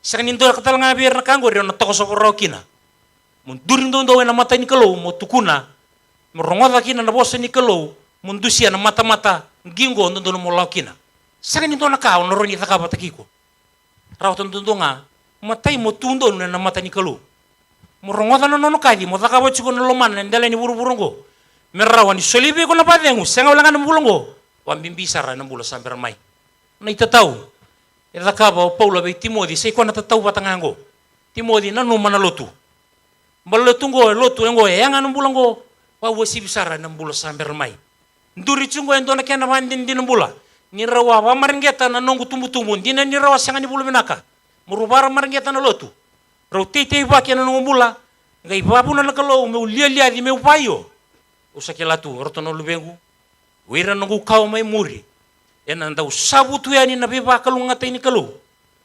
Sa kanin doon na katalang abir na kangori na toko sa puraw kina. Mundurin doon na mata ni kalo, mo tukuna, morongoda kina na bosa ni kalo, mundusia na mata-mata, gingo ndono mo law kina. Sa kanin doon na kao, naroni taka batakiko. Rawatan doon nga, matay mo tundo na mata ni kalo. Morongoda na nono kadi, mo taka bachuko na loman, na ndala ni buru-buru ngo. Merawan ni solibi ko na padengu, senga wala nga ng bulong ko. Wambimbisara ng bula sa may. Na itataw. Ita kaba o Paula bay Timothy, say ko natataw batangan ko. Timothy na numan na lotu. Balotong ko, lotu ngo, yang anong bulang ko. Wawasibisara ng bula sa may. Nduritsung ko yung doon na kaya naman din ng bula. Nirawa, wamaringgeta na nung tumutumuon, di na nirawa siya nga ni bula binaka. Murubara maringgeta na lotu. Raw titay ba kaya na nung bula. Ngay babu na nakalo, may uliya-liya di may upayo. Usakila tu orto no lubengu wira no kau mai muri ena ndau sabutu yani na beba kalunga tani kalu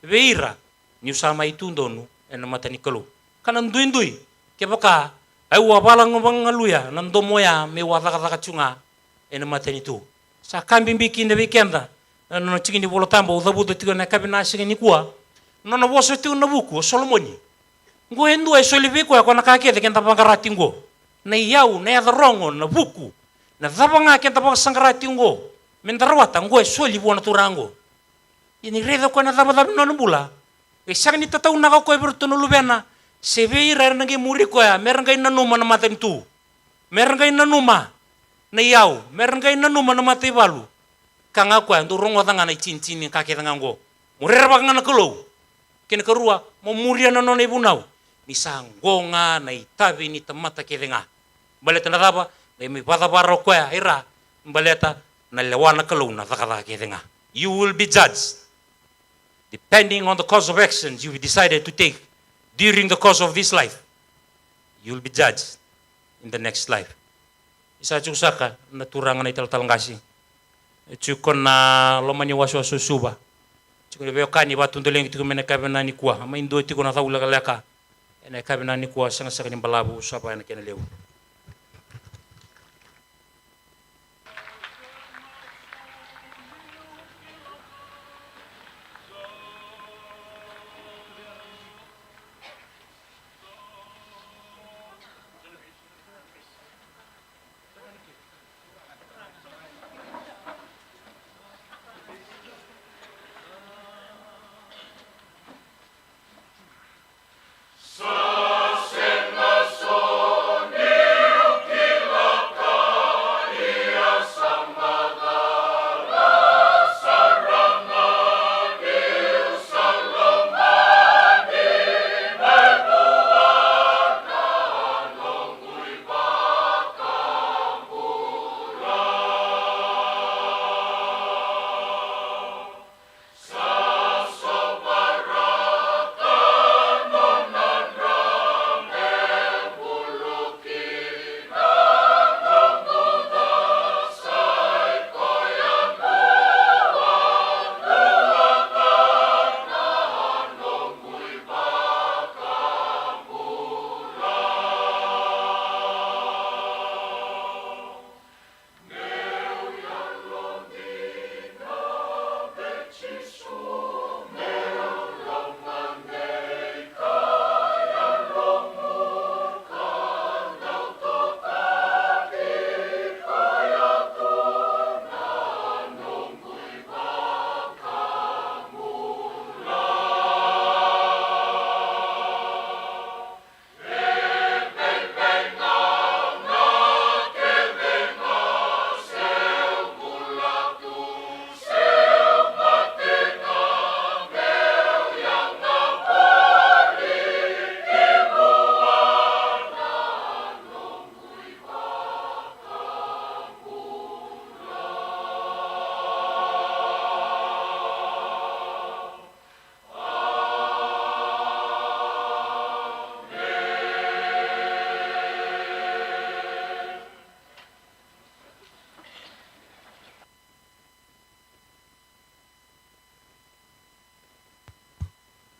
veira ni usama itu ndonu ena mata ni kalu kana ndui ke baka ai wa bala ngobang ngaluya nando moya me wa taka chunga ena mata ni tu sa kambi mbiki ne weekenda no chikini bolo tambo udabuto tigo na kabina shigini kuwa no no boso tu na buku solomoni ngo endu ai solibi ko na kakete kenta pangarati ngo na iau, na yadarongo, na buku, na dhabanga kenta pa sangrati ngo, mendarawata ngo soli buona turango. Ini reda ko na dhabadhab no nubula. E saka ni tataw na ko berto no lubena, sebe ira na ngi muri ko ya, meron kay nanuma na mata tu. Meron kay nanuma na iau, meron kay nanuma na mata ibalu. Kanga ko ndu rongo tanga na cincin ka ke tanga ngo. Murera ba nga na kulo. Kene karua mo muria na no na ibunaw. Ni sangonga na itabi ni tamata ke nga. Baleta na daba, na may patabaro ko ya, ira, baleta, na lewana kalong na takatake nga. You will be judged. Depending on the course of actions you decided to take during the course of this life, you will be judged in the next life. Isa chusaka, naturangan na italtalangasi. Chukon na lomani waswaso suba. Chukon na kani batunduleng ito kumena kabina ni kuwa. Maindo ito ko na taulakalaka. Ena kabina ni kuwa sang sa kaning balabu sa pa na kinalew. Sos en la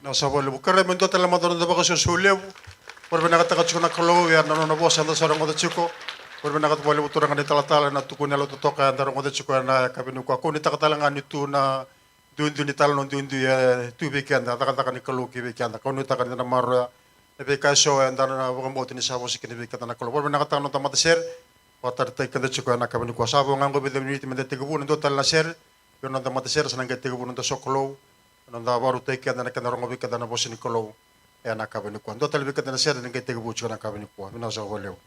Nasa wala bukare mendo tala madoro da baka susulew. Por nakatakat ko na kalo ya no no boss anda sarang oda chiko. Por nakat wala butura ngani tala na tukun na loto toka anda oda chiko na kabinu ko ni takatala ngani tu na dundu ni tala no dundu ya tu bekanda takataka ni kalo ki bekanda ko ni takani na mara ebe kaso anda na baka mo ni sabo sikini bekanda na kalo. Por nakatano tamata ser watar tay kanda chiko na kabinu ko sabo ngango bedem ni timende tigubun ndo tala ser yo na tamata ser sanang tigubun ndo sokolo. Nanda baru teki anda nakana rongo bika dana bosi ni kolo e ana kabani kwa ndo tali bika dana sia dana kete buchu na kabani kwa mina sa holeo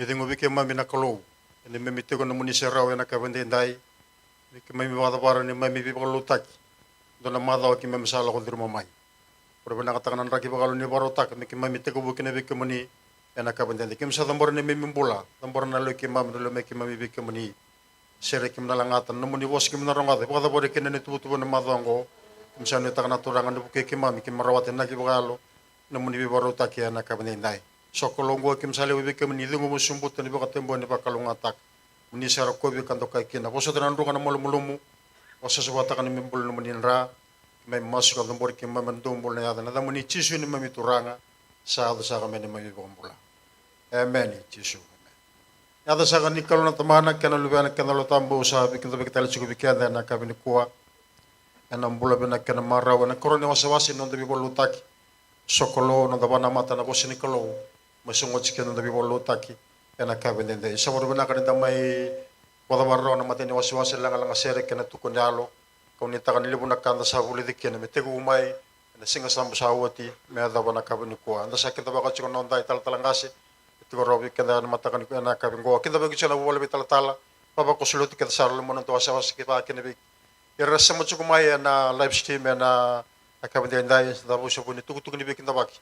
Nidingo bike mami na kalou. Ni mami tego na muni serau na kabende ndai. Bike mami wadabara ni mami bibalutaki. Dona madaw ki mami sala ko dirmo mai. Pura bana katakan raki bakalo ni barotak ni mami tego buki na bike muni na kabende ndai. Kim sa tambor ni mami bula. Tambor na lo ki mami lo me ki mami bike muni. Sere kim na langatan no muni bos kim na rongade. Baka bore kin ni tubu na madango. Kim sa ni takana turangan ni buki ki mami kim marawatin na ki bakalo. No muni bibarotaki na kabende ndai. Sokolongo kim sale wibi kim ni dungu musumbut ni baka tembo ni baka lungatak muni sara ko bi kando kai kina boso tan ru kana mol mulumu boso so wata kana mimbul no munin ra me masu ka dombor kim man dombol na yada na muni chisu ni mami turanga sa da sa meni mami bombula amen chisu yada sa ni kalona tamana kana lubana kana lo tambo sa bi kinda bi tal chiku bi kada na ka bi kuwa ana mbula bina kana mara wana korone wasawasi no bi bolutaki sokolo no da bana mata na bosi ni kalo masongo chicken no bibolo taki ena kabende de sabor bana kan da mai wada barro na mate ni waswas langa sere kana tukundalo ko ni takan libu na kanda sa buli dikken me tegu mai na singa sambu sawati me da bana kabini ko anda sakit da baka chikon no dai tal talangase tigo robi kanda na mata kan na kabin go kinda bagi chana wala bital tala baba ko suluti kita sarlo mono to waswas ki pa ken bi irasa mo chukumai na live stream na akabende ndai da bo shobuni tukutuk ni bikin da baki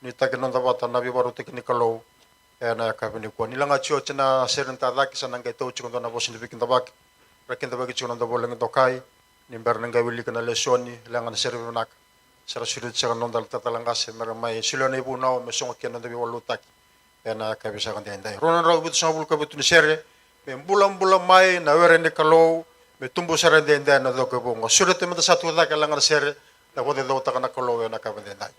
ni takinon da bata na bibaro teknikalo na akabende ko nilanga chio chana serenta daki sanang kai to chikon na bo sin bikin da baki rakin da baki chikon da bo leng dokai ni bernanga wili kana lesioni langa na serve nak sara sulit sa non dal tatalanga se meramai silone bu na me songo kenan da bibolo taki na akabisa kan ndai ronan raw but sabul ka but ni sere me bulam mai na were ni kalo me tumbu sara ndai na do ko bongo surete mata satu da ka langa sere na ko de do ta kana kolo na kabende ndai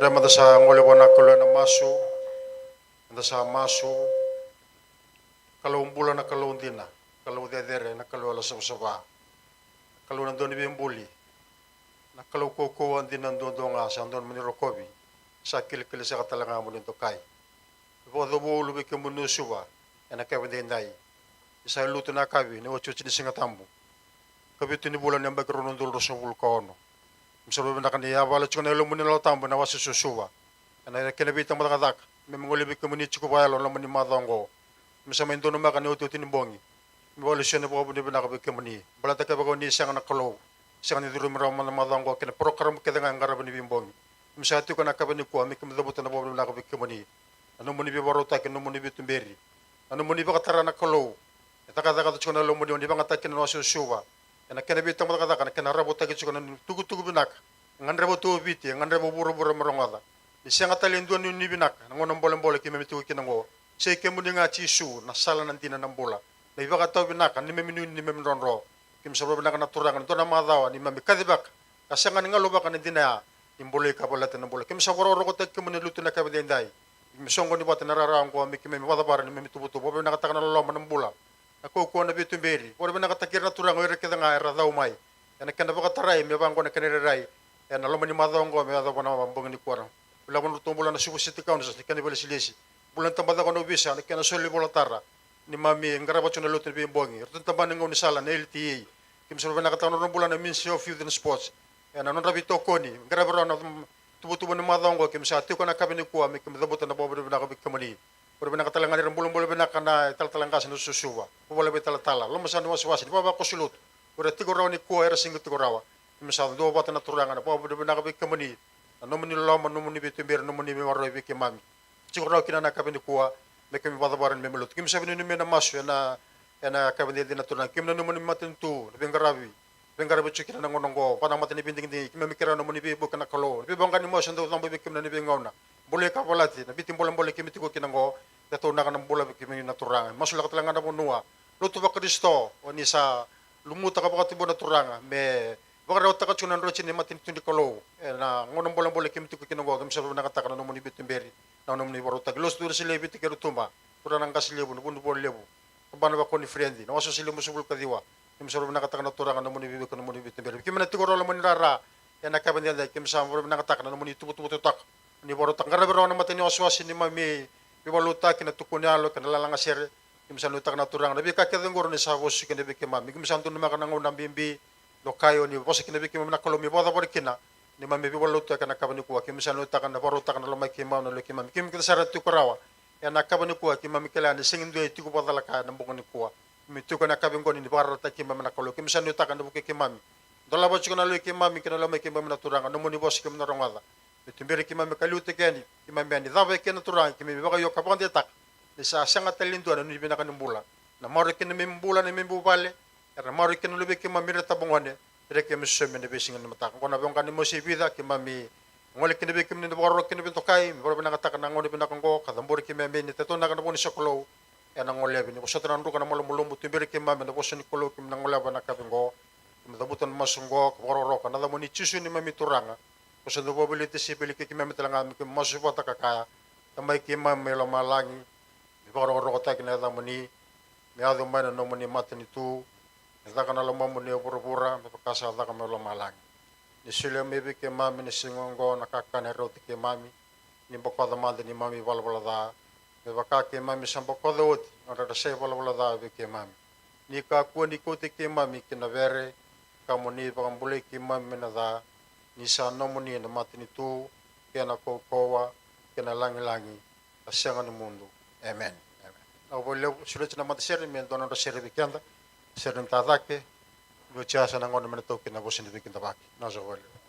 Rema sa ngole wana kalo na masu, anda sa masu, kalawang bulan na kalawang dina, kalawang dedere na kalawang sa usaba, kalawang nandun ibimbuli, na kalawang kukuwan din nandun doon nga sa nandun manirokobi, sa kilikili sa katalanga mo nito kay. Ipo dobo ulubi kimunusuwa, na kawadenday, isa luto na kabi, ni wachuchi ni singatambo, kabi tinibulan yung bagkaroon ng dulro sa vulkano. Misalnya na kaniya wala chukuna ilumunin lo tambo na wasi susuwa. Ana kinabita mo takadak. May mangulibi kumuni chukuba lo lamani madongo. Misama indo numa kani uti tinibongi. Mi wala siya na po ni binakabi kumuni. Balata ka bago ni siyang nakalo. Siyang ni duro miraman na madongo kina program kita nga ngaraban ni bimbongi. Misama tu kana kabani ko ami kumdabutan na po ni binakabi kumuni. Ano mo ni bibarota kino mo ni bitumberi. Ano mo ni bakatara nakalo. Itakadaka chukuna lo mo ni bangatakin na wasi susuwa. Na kinabita mo kada kana kinarabo tagi chukuna tugu binak ngan rebo to biti ngan rebo buru marongada isang atalinduan ni binak ngon bola kimemitu kinango se kemu nga chisu na sala ng tina ng bola na iba ka binak ni meminu ni memronro kim sa binak na turangan to na madawa ni mami kadibak kasi nga nga lubak ni dina imbole ka bola tan bola kim sa wororo ko tek kemu ni luto na kabenday misongo ni bata nararaang ko mi kim wada bar ni memitubuto bobe nakatakan na loma ng bola ako ko na bitumberi ora bana katakir na turang ora kita nga era daw mai ena kana baka tarai me bang ko na kanere ena lo mani madongo me ado na bang ni kwara ula mo tumbola na subu city count sa kana bala silesi bulan tambada ko no bisa na kana soli bola tara ni mami ngaraba chuna lutin bi bongi rutun tambana ngoni sala na LTA kim sa bana katano no bulan na Ministry of Youth and Sports ena non rabito ko ni ngaraba na tubo ni madongo kim sa ti ko na kabini ko mi kim dabota na bobo na ko bikamani Pura nakatalangan ni bulan-bulan binakana talatalangkas no susuwa. Wala ba talatala. Lumasan was-was. Di ba ba ko sulut. Pura tiguraw ni kuha era singot tigurawa. Misal do ba naturangan na po binakabik kamani. Ano man nila man mo ni bitimber no mo ni maroy bi kimami. Siguraw kinanakabin ni kuha may kami batabaran may malut. Kim sabi ni na masyo na kabin din naturangan. Kim na mo ni matintu. Bengarabi. Bengarabi chikin na ngonong ko. Panang matin ibinding di. Kim mikira no mo ni bibo kana kalo. Bibang kan mo sando tang bibikim na ni bingaw na. Boleh ka palati. Nabitim bolang-bolang kimi tiko kinango. Dato na ka ng bola kimi naturangan. Masula ka talaga na mo nuwa. Luto ba Kristo o ni sa lumuta ka pa katibo naturangan. Me baka raw taka chunan rochin ni matin tundi kalo. Na ngonong bolang-bolang kimi tiko kinango. Kami sabi nakataka na mo ni bitumberi. Na mo ni warutag. Los dura sila ibiti kero tumba. Tura nang kasilibo. Nubundo po libo. Kabana ba ko ni friendi. Nawaso sila mo subul kadiwa. Kami sabi nakataka na turangan na mo ni bibiko na mo ni bitumberi. Kimi na tiguro na mo ni rara. Yan nakaban yan. Kami sabi nakataka na mo ni tubutubututak. Ni warutag. Ngarabi raw na matin ni waswasin ni mami. Biwaluta kina tukunyalo kina lalanga sere kimsan lutak na turang nabi kakadeng goro ni savos kina bi kima mi kimsan tun maka nangon bimbi lokayo ni bos kina bi kima na kolomi boda bor kina ni mami biwaluta kana kabani kuwa kimsan lutak na baruta kana lomay kima no lekima kim kina sarat tukurawa ya na kabani kuwa kima mi kala ni singin do tiku boda laka na bungon ni kuwa mi tuko na kabin goni ni barata kima na kolo kimsan lutak na buke kima mi dola bo chiko na lo kima mi kina lomay kima na turang no mo ni bos kima na rongada Timberi kima mekalute kani kima meni dava kena turang kima baka yo kapang detak ni sa sangat talintu ano ni binaka ng bula na maro kena membula ni membupale era maro kena lubi kima mira tabongone dire kima seme ne besing na matak ko na bang kan mo sibida kima mi ngole kena be kima ni baro kena binto kai baro binaka tak na ngone binaka ngo kadambori kima meni teto na kana boni saklo ena ngole bini ko sotran ru kana mo lumulumbu timberi kima meni ko soni kolo kima ngola bana kabingo kima dabutan masungo baro ro kana mo ni chisu ni mami turanga Kasi do mobility si pili kiki mami talang kami masuk bata kakaya tamay kima melo malangi di ba ro ta kina da muni me ado mana no muni matin itu da kana lo muni pura-pura me pakasa da kana lo malangi ni sile me bi kima mini singongo nakaka na ro tiki mami ni boko da mande ni mami wala da me baka ke mami sam boko da ot ora da se wala da bi ke mami ni ka ku ni ko tiki mami kina vere kamuni pa kambule kima mena da ni sa nomoni na matini tu kena kokowa kena langi-langi asyang ng mundo. Amen. Amen. Nawala sulit na matisere men doon na sere bikenda sere tatake luchasa ng ono menato kinabusin bikinda baki. Nasa wala.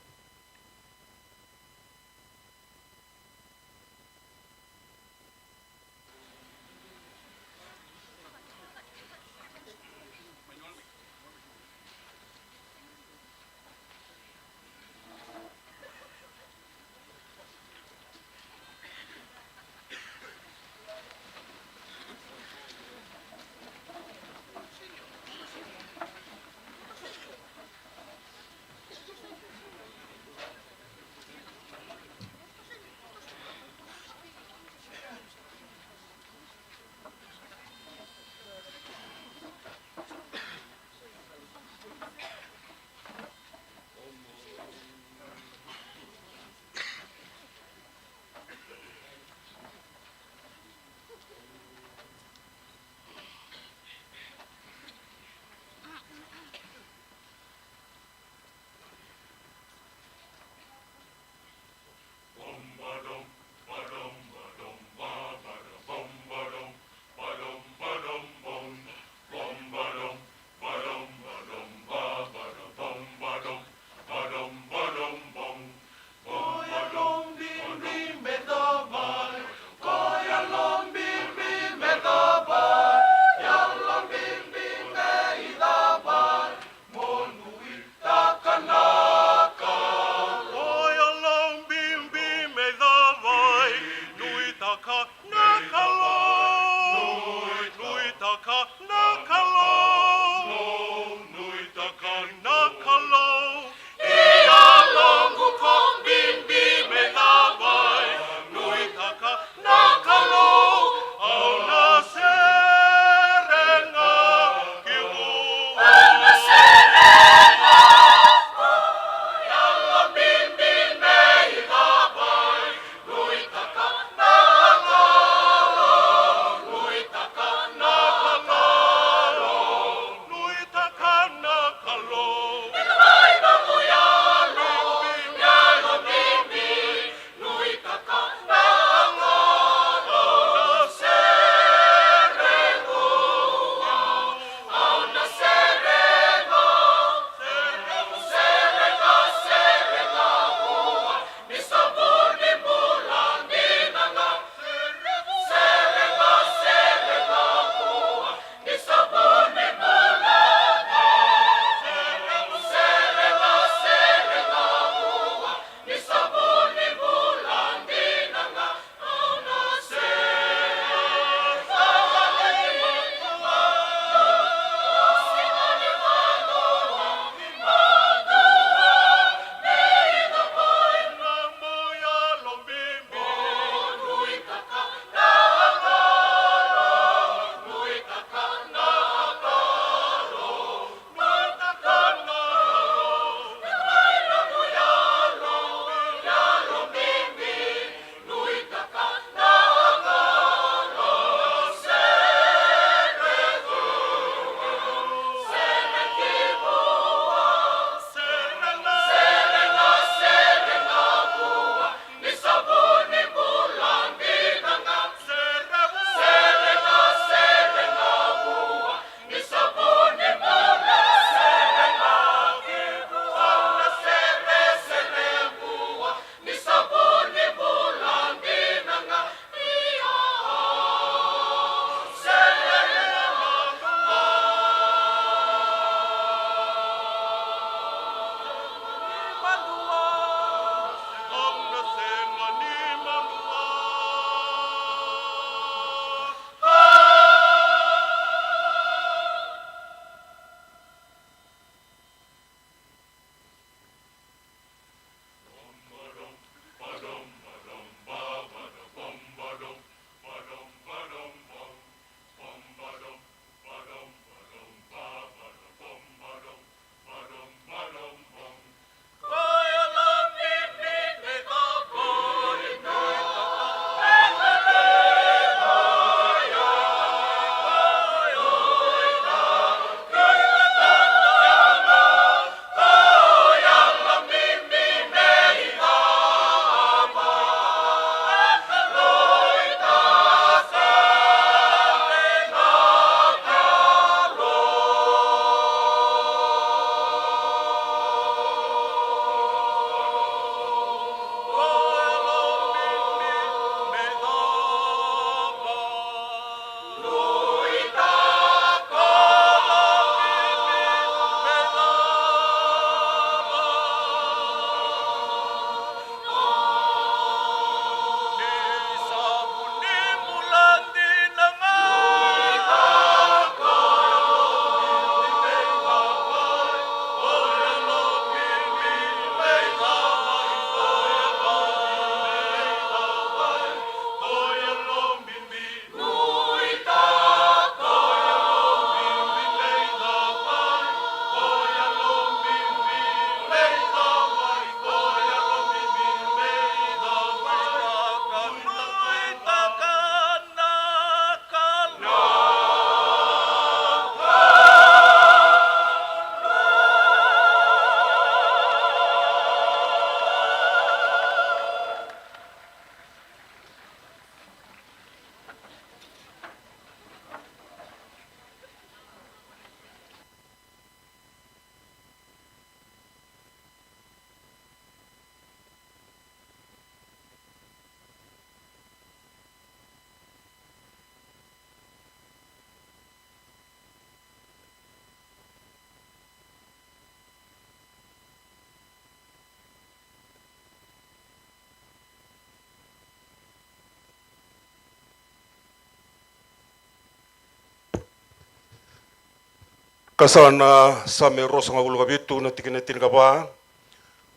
Kasana same rosa nga uluga bitu na tikinetin ka ba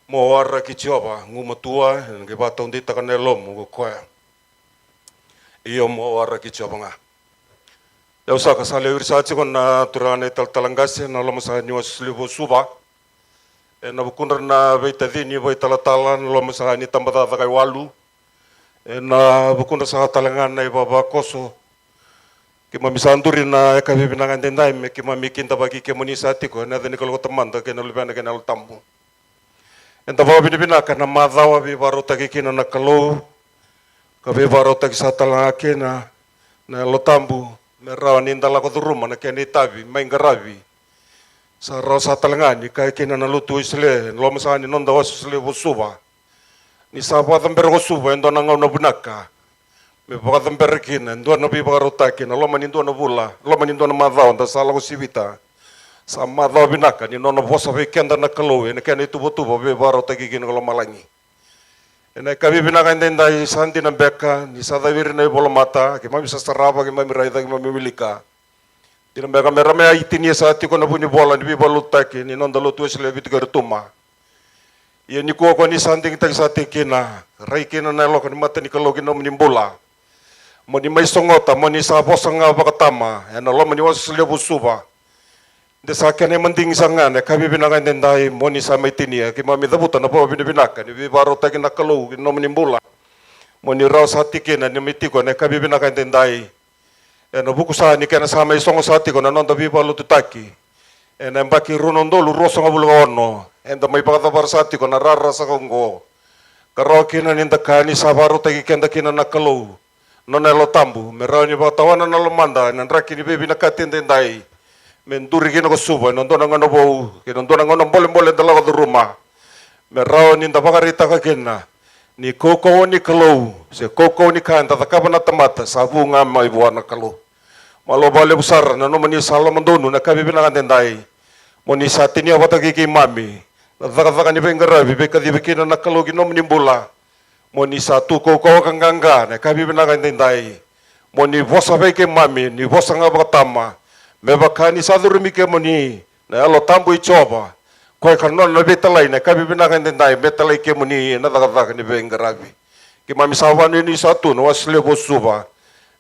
mo wara ki Jehova ngumatua nge batong di takanelom ngo koya iyo mo wara ki Jehova nga ya usa kasale wirsachi kona turane talangase na lomo sa nyos libo suba na bukundar na beita dini boy talatalan lomo sa ni tambada kai walu na bukundar sa talangan na ibaba koso kima misanduri na kabibinangan tendai me kima mikinta bagi kemunisati ko na deni kalau teman ta kenal bana kenal tambu enta bawa binibinaka na madawa bi barota kina na kalau kabe barota ki satalanga kena na lo tambu merawa ninda la ko ruma na keni tabi mai ngarabi sa rosa talangani kai kina na lutu isle lo masani nonda wasle busuba ni sapa tamber ko suba endo na ngau na bunaka me baka tamber kina ndo na bi baka rota kina lo manindo na bula lo manindo na madawa nda sala ko sibita sa madawa binaka ni nona bosa be kenda na kalau ene keni tubo be barota kina lo malangi ene kabi binaka ndenda santi na beka ni sadawir na bola mata ke mami sasaraba ke mami raida ke mami milika tira beka merame aitini saati ko na buni bola ni bi baluta ke ni nonda lo tuesle bitgar tuma ye ni ko ni santi kita saati kina rai kina na lo ni mata ni kalau kina mni bola mo ni mai songota mo ni sa bosanga bakatama ena lo mani wasle busuba desa kene mending sangan kabi binaka ndendai mo ni sa maitini ke mami dabuta na po binaka ni bi barota kina kalau kina mni bola mo ni raw saati kina ni mitiko ne kabi binaka ndendai ena buku sa ni kena sa mai songo saati ko na nonda bi balu tutaki ena mbaki runondolu roso ngabulu ono enda mai pakata bar saati ko na rara sa kongo karo kina ninda kani sa barota kenda kina na kalau nona lo tambu merau ni batawana na lo manda na raki ni bebi na katendendai menduri kina ko suba nondo na ngono bou kina nondo na ngono bole dala ko rumah merau ni nda bakarita ka kina ni koko ni kalau se koko ni kanta takabana tamata sabunga mai buana kalau malo bale besar na no mani sala mandonu na kabi binaka tendai moni satini awata ki mami zaka ni bengara bibe kadi bikina na kalau kino mnimbula moni satu koko kanganga na kabi binaka tendai moni bosa beke mami ni bosa nga bakatama mebakani sadurumi ke moni na alo tambu ichoba koi kanon na betalai na kabi binaka tendai betalai ke moni na zaka ni bengara bi ki mami sawani ni satu no wasle bosuba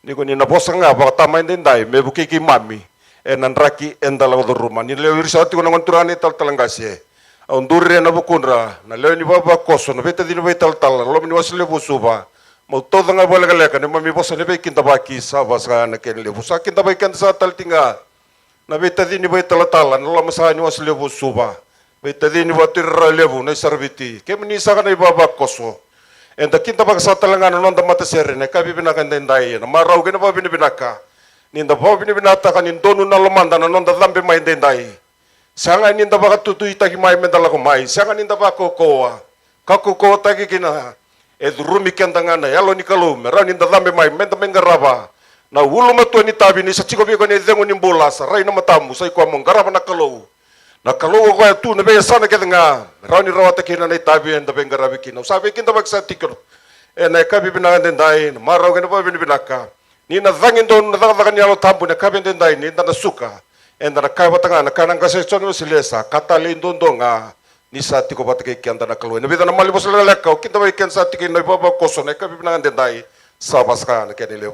niko ni na bosa nga bakatama tendai mebuki ki mami enan raki endala ko rumah ni lewir satu ko ngonturani talangase ondurre na bukundra na lew ni baba koso na beta dino betal lo ni wasle bosuba mo todo nga bola galeka ni mami bosa ni be kinta baki sabas ka na ken lebu sa kinta bay kan sa taltinga na beta dino betal talan lo masa ni wasle bosuba beta dino batir lebu na serviti kemni sa ka na baba koso enda kinta baka sa talangana nonda mata sere na kabi binaka ndendai na marau gena babi binaka ninda babi binata kan indonu na lomanda na nonda lambe mai ndendai sanga ninda baka tutu itaki mai mendala ko mai sanga ninda baka kokoa kakokoa taki kina edrumi kendangana yalo ni kalu merau ninda lambe mai menda mengaraba na ulu matu ni tabi ni sachiko bi ko ni zengu ni bola sarai na matamu sai ko mongaraba na kalu ko tu na be sana ke nga rani rawata kina na tabi enda bengarabi kina sabi kinta bagsa tikro na kabi binaka tendai marau gena ba binaka ni na zangin don na zaka ni alo tambu na kabi tendai ni na suka enda na kai batanga na kanang kase chono silesa katalin don nga ni sa tiko batake kianda na kalwe na bida na mali bosla leka kinta ba ken sa tikin na baba koso na kabi binaka tendai sabaska na kenelew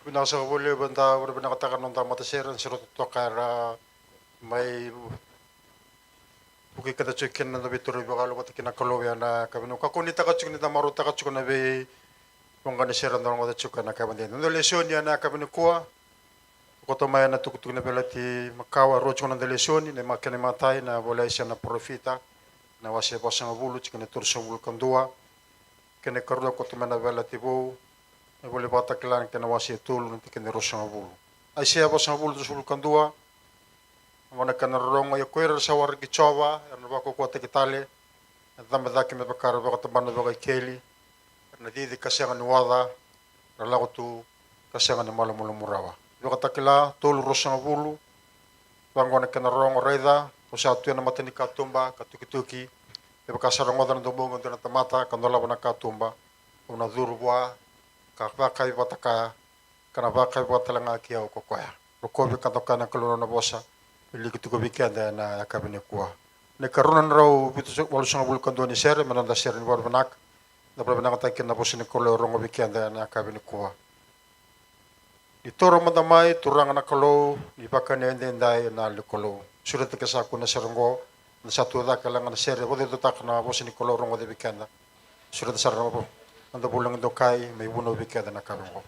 Binasa ko buli banta ura binakatakan ng tamata seran sirot to kara may buki kada chicken na bituri bakalo kata kinakalo ya na kabino kakunita ka chicken na maruta ka chicken na be kung gani seran dong kata chicken na kabin din. Ndo lesyon ya na kabino kuha koto maya na tukutuk na belati makawa rocho na lesyon na makene matay na wala siya na profita na wasi basa nga bulu chicken na turso bulu kandua kene karuda koto mana belati bo na boleh bata kelan kena wasi tul nanti kena rosang bulu. Ai sia basa bulu tu sul kandua. Mana kena rong ya koer sawar ki chawa, erna bako ko te kitale. Tamba daki me bakar bako tambana bako keli. Erna di kasengan wada, rala tu kasengan malu malu murawa. Bako takila tul rosang bulu. Bangwana kena rong reda, to satu na matani katumba, katuki-tuki. Bako sarang wada na dobongo na tamata, kandola bana katumba. Una durwa, kakai bataka kana bakai batalanga kia ko koya rokobe katoka na kalono na bosa ili kituko bikenda na kabine kuwa ne karuna raw bitu wal sanga bul kandoni ser mananda ser ni bor banak na problema ta kin na bosa ni kolo rongo bikenda na kabine kuwa itoro madamai turang na kolo ni bakane ndai na likolo surat ka sa ko na serongo na satu da kala na ser bodo to tak na bosa ni kolo rongo de bikenda surat saramo ando bulang do kai may buno bikeda na karungo.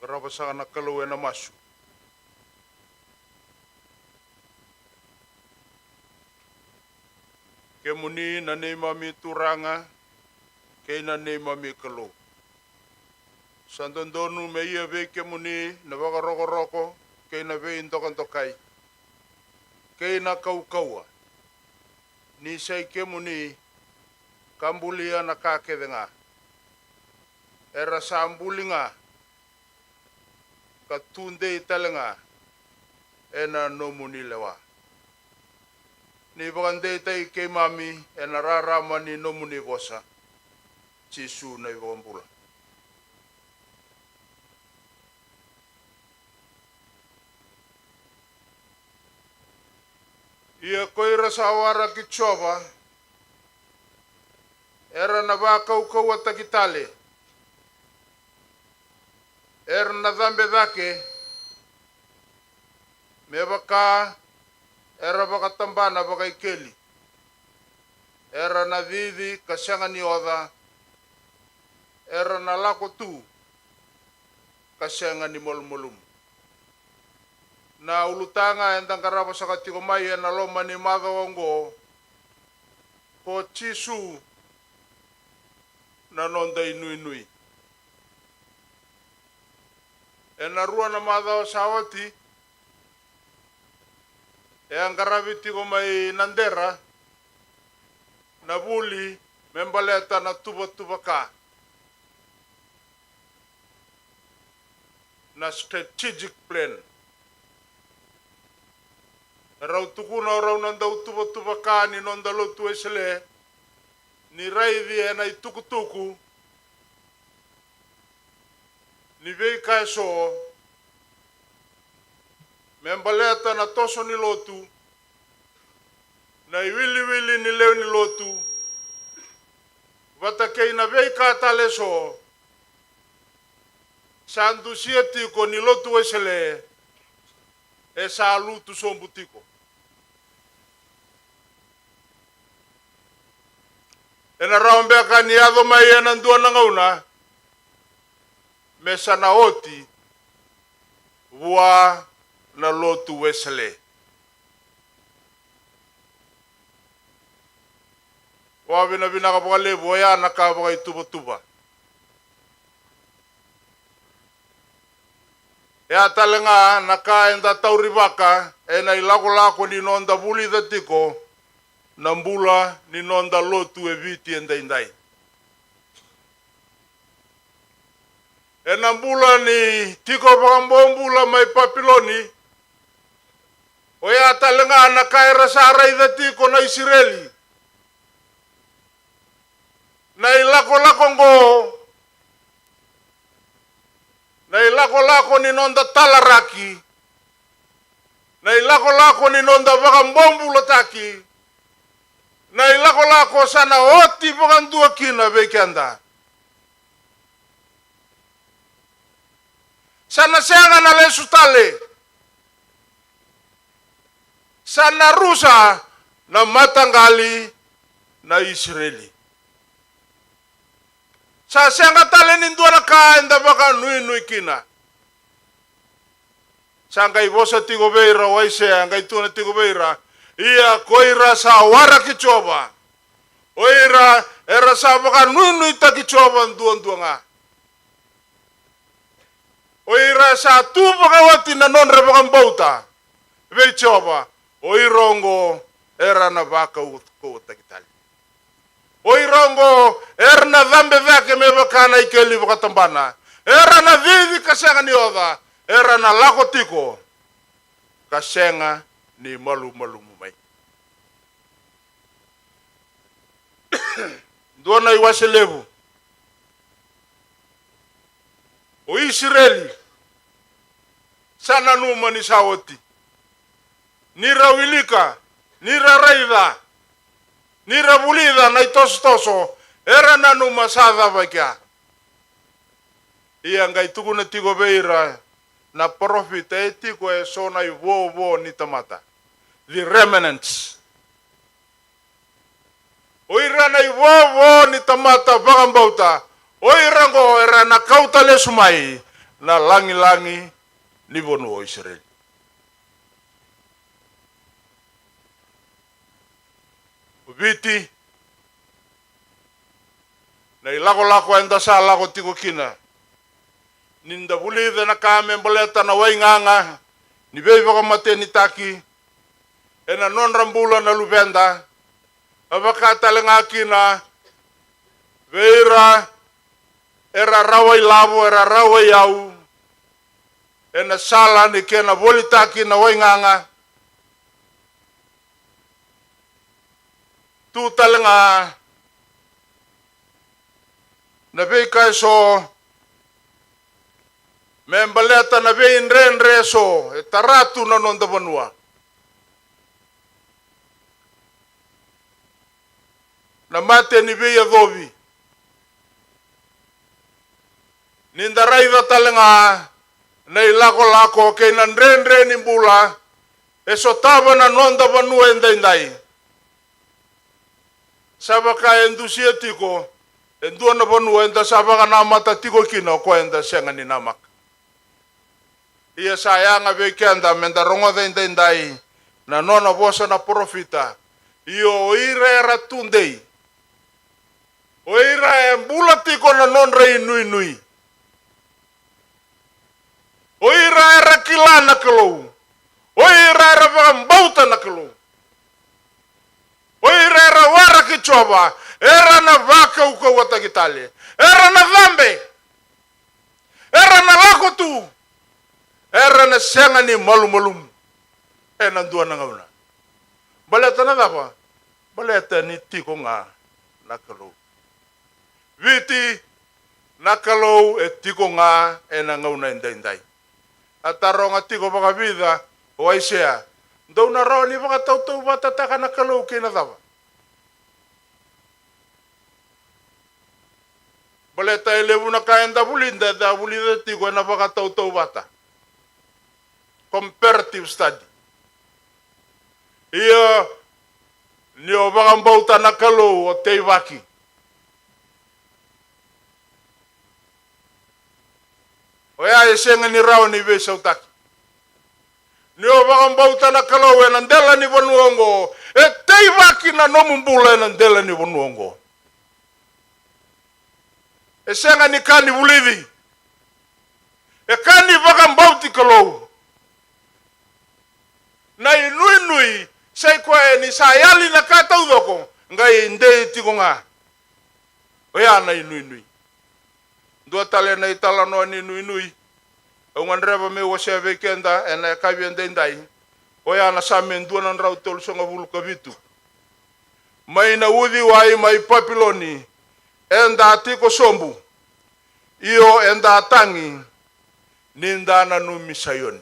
Raba sa na kaluwe na masu. Ke muni na ne mami turanga, ke na ne mami kalu. Sandondonu me ia ve ke muni na waka roko ke na ve intokan tokai. Ke na kaukaua. Ni sei ke muni kambulia na kake denga. Era sambulinga. Ka tunde i talenga e na nomuni lewa. Ni wakande tai ke mami e na rarama ni nomuni bosa. Chisu na i wakambula. Ia koira sawara ki choba. Era na wakau atakitale. Na dhambe dhake me baka era baka tambana baka ikeli era na vivi kasanga ni oda era na lako tu kasanga ni molmolum na ulutanga endang karapa sakati komai na loma ni madongo ko chisu na nonda inui e na rua na madao sawati e angaravi tiko mai Nandera na vuli membaleta na tuba ka na strategic plan rau tukuna rau nanda tuba ka ni nonda lotu esele ni raivi e na itukutuku ni vei kai so membaleta na toso ni lotu na iwili ni leo ni lotu watakei na vei ka tale so sandu sieti ko ni lotu esele e sa lutu sombutiko ena raombe ka ni ado mai ena ndua na ngauna mesa na oti wa na lotu Wesley. Wa vina ka pokale boya na ka pokai tuba. Ya talenga na ka enda tauribaka e na ilako ni nonda buli datiko na mbula ni nonda lotu e viti endai. E na mbula ni tiko pakambambula mai papiloni o ya talenga na kaira sara idhatiko na Israeli na ilako ni nonda talaraki na ilako ni nonda pakambambula taki na ilako sana oti pakandua kina bekenda sana senga na lesu tale sana rusa na matangali na Israeli sa senga tale ni ndua ka enda baka nui kina sanga ibosa tigo beira waise anga ituna tigo beira ia koira sa wara kichoba oira era sa baka nui ta kichoba ndua nga oira sa tu pakawati na non repakambauta vei choba oirongo era na baka uta kitali oirongo era na dhambe vyake mebakana ikeli vakatambana era na vivi kasenga ni oda era na lako tiko kasenga ni malu mai ndona iwaselevu o Israeli sana numa ni sawoti nira wilika nira raida nira bulida na itostoso era na numa sada bakia ia ngai tukuna tigo beira na profit etiko e sona ivo ni tamata the remnants oira na ivo ni tamata bagambauta oirango era na kauta lesumai na langi ni bonu o Israel. Viti na ilako enda sa lako tiko kina ninda bulida na kame mboleta na wainganga ni beiva ka mateni taki ena non rambula na lubenda abakata lenga kina veira era rawai lavo era rawai yau ena sala ni kena bolitaki na wainganga tu talenga na beika so membaleta na bein renre so taratu na nonda banua na mate ni beia dobi ninda raiva talenga na ilako ke nan renre ni bula eso taba na nonda banua endai sabaka endusietiko endua na banua enda sabaka na mata tiko kina ko enda senga ni namak ia sayanga bekenda menda rongo endai na nona bosa na profita io ira ratundei oira embula tiko na non rei nui oira era kilana kelou oira era vakambauta na kalou. Oira era wara ki choba, era na vaka uka wata kitale, era na dhambe, era na lako tu, era na senga ni malum-malum, na dua na ngauna. Baleta na dapa, baleta ni tiko nga na kalou. Viti na kalou tiko nga na ngauna indai-indai. Ataro nga tiko baka vida, o aisea, dau na rao ni baka tau-tau batataka na kalou kina dapa. Baleta elevu na kain da bulinda tiko na baka tau-tau bata. Comparative study. Ia ni o baka mbauta na kalou o teivaki. O ya esenga ni rao ni ve sautaki. Ni o baka mbauta na kalou na ndela ni vanuongo. E teivaki na nomumbula na ndela ni vanuongo. Esenga ni kani bulivi. E kani baka mbauti kalou. Na inui sai kwa ni sayali na kata udoko. Ngai nde tiko nga. O ya na inui. Dua tale na itala no ni inui. Ongan reba me wase vekenda ena kabiende ndai. O ya na samen dua na rau tol songa bulu kabitu. Mai na udi wai mai papiloni. Enda tiko sombu. Iyo enda tangi. Ninda na numi sayoni.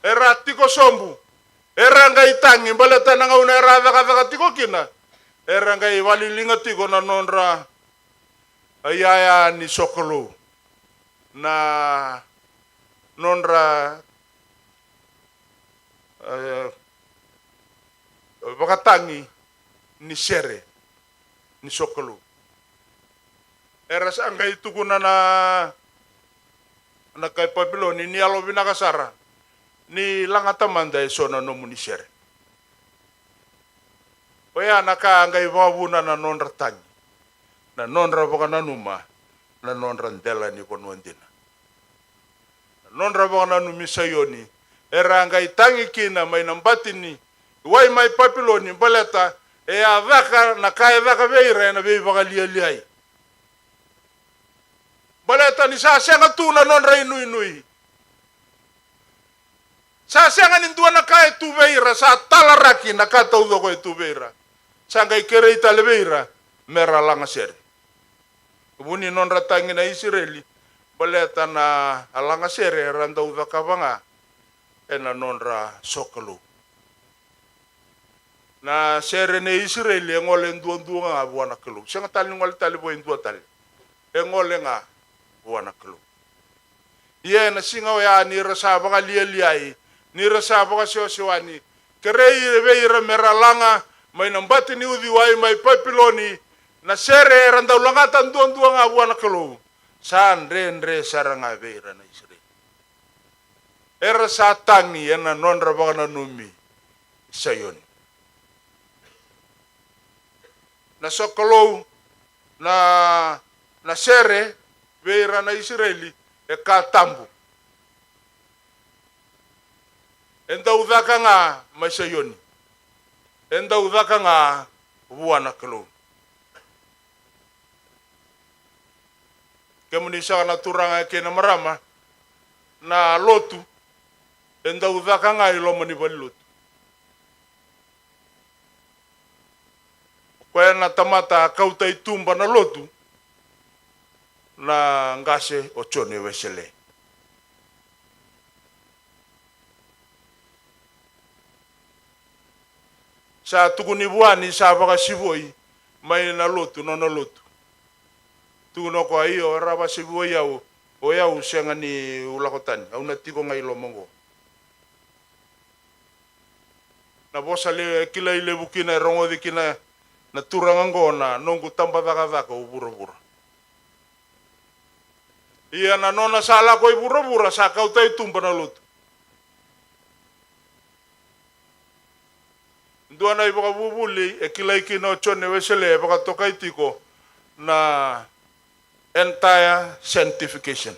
Era tiko sombu. Era ngai tangi. Baleta na ngauna era dhaka tiko kina. Era ngai walilinga tiko na nonra. Ayaya ni sokolo. Na nonra. Bakatangi. Ni sere. Ni sokolo. Era sa ngai tukuna na kay Papiloni ni alo binakasara. Ni langatamanda e sona no munisere. Oya naka ngai wabuna na nonra tangi. Na nonra baka na numa. Na nonra ndela ni konuandina. Na nonra baka na numi sayoni. Era ngai tangi kina may nambati ni. Wai may Papiloni baleta. E avaka na kaya vaka veira na vei baka liai. Baleta ni sa senga tu na nonra inui. Sa senga ni dua na kaya tuveira sa talaraki na kata udoko e tuveira. Sa ngai kere italeveira mera langa seri. Buni nonra tangi na Israeli baleta na alanga seri randa udaka banga ena nonra sokolo. Na seri ne Israeli ngole nduan nga buana kelu. Senga tali ngole tali bo indua tali. Ngole nga buana kelu. Ie na singa ya ni rasa banga liai. Ni rasa baka siwani. Kerei veira meralanga. May nambati ni udiwai may Papiloni. Na sere randa ulangatan duan nga buwana kalo. Saan re saranga veira na Israel. Era sa tangi yana nonra baka na numi. Sayon. Na sokolo. Na sere veira na Israeli. E katambu. Enda udhaka nga maisayoni. Enda udhaka nga buwana kelo. Kemunisa na turanga ke na marama na lotu. Enda udhaka nga ilomo ni balilotu. Kwa na tamata kauta itumba na lotu na ngase ochone wesele. Sa tukuni buani sa baka sivoi mai na lotu no na lotu. Tuno ko iyo raba sivoi yau o yau senga ni ulakotani au na tiko ngai lo mongo. Na bosa le kila ile bukina rongo de kina na turangango na nongu tamba daka ubura-bura. Iya na nona sala ko ibura-bura sa kauta itumba na lotu. Dua na ibaka bubuli e kila ikina ochone wesele baka toka itiko na entire sanctification.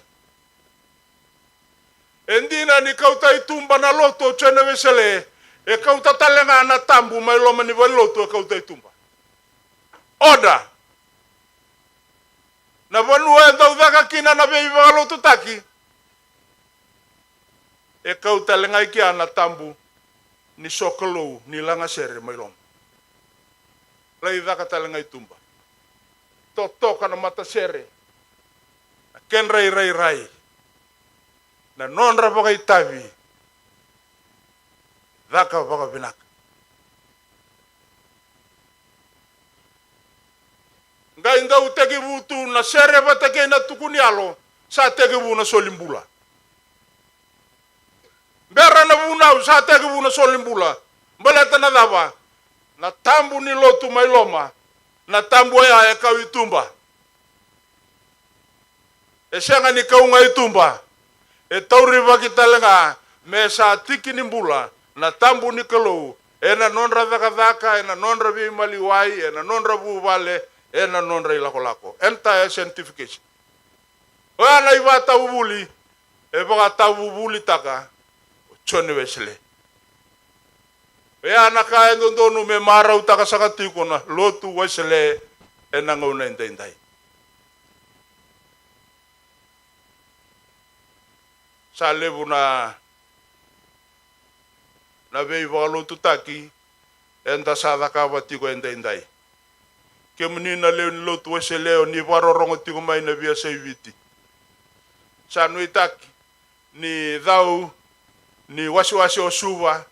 Endina ni kauta itumba na loto chene vesele. E kauta talenga na tambu mai loma ni loto e kauta itumba. Oda. Na vanu e daudaka kina na vei loto taki. E kauta lenga ikia na tambu ni sokolou ni langa sere mai loma. Lai daka talenga itumba. Totoka na mata sere. Ken rai. Na nonra baka itavi. Daka baka binaka. Ngai ndau teki vutu na sere batake na tukuni alo. Sa teki vu na solimbula. Bera na vunau sa teki vu na solimbula. Mbaleta na dava. Na tambu ni lotu mai loma. Na tambu ya e kau itumba. E senga ni kaunga itumba. E tauri waki talenga. Me sa tiki ni mbula. Na tambu ni kalou. E na nonra dhaka. E na nonra vi maliwai. E na nonra vuvale. E na nonra ilako. Enta e scientification. Oa na iwa tawubuli. E baka tawubuli taka. Chone wesele. E anaka e ndondonu me marau taka sakatiko na lotu wesele. E na ngauna indai. Sa levu na vei lotu taki. Enda sa dhaka watiko indai. Ke menina leo ni lotu wese leo ni warorongo tiko mai na via seiviti. Sa nui taki ni dhau ni wasiwasi o suwa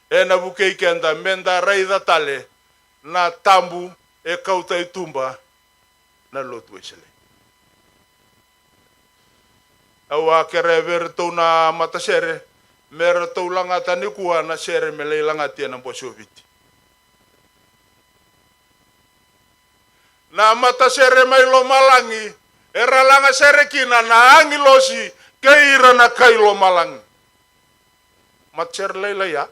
e na bukei kenda menda raida tale na tambu e kauta itumba na lotu wese leo. Awa kere vertou na matasere mertou langata ni kua na sere melei langati na bosoviti. Na mata sere mai lo malangi. Era langa sere kina na angi losi. Keira na kai lo malangi. Matser leila ya.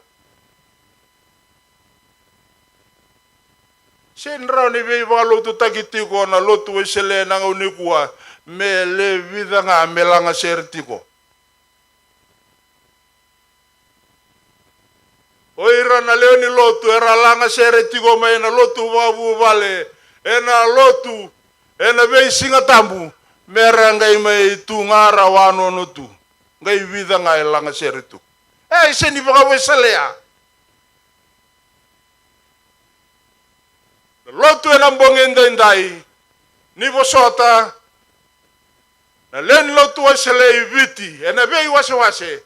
Senra ni vei lotu takitiko na lotu esele na unikua. Me le vida nga melanga sere tiko. Oira na leo ni lotu. Era langa sere tiko mai na lotu wabu vale. Ena lotu, ena vei singa tambu, mera ngai mai tu ngara wano no tu. Ngai vida ngai langa sere tu. Se ni baka weselea. Lotu ena mbongenda indai, ni bosota, na len lotu wesele viti, ena vei wase.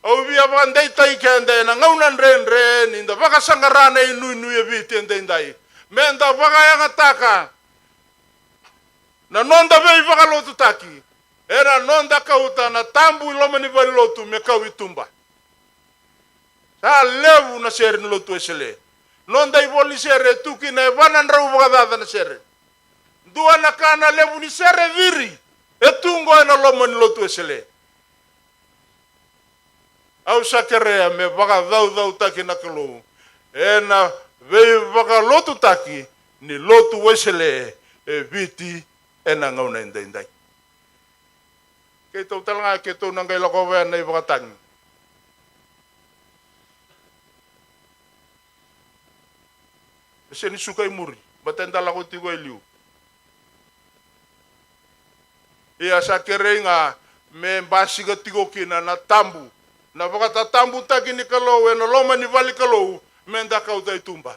Au via bandai tai kende, na ngaunan ren, inda baka sangarana inu e viti indai. Menda baka yang ataka. Na nonda vei baka lotu taki. Era nonda kauta na tambu ilomani bari lotu me kau itumba. Sa levu na sere ni lotu esele. Nonda iboli sere tuki na evanan rau baka dada na sere. Dua na kana levu ni sere viri. Etungo ena lomani lotu esele. Au sakerea me baka dau taki na kalou. Ena vei baka lotu taki ni lotu wesele e viti e na ngauna indai. Kei tau talanga ke tau nangai lako wea nei baka tangi. Ese ni sukai muri, batenda lako tigo eliu. Ia sa kerei nga me basiga tigo kina na tambu. Na baka ta tambu taki ni kalou e na loma ni vali kalou. Menda kauta itumba.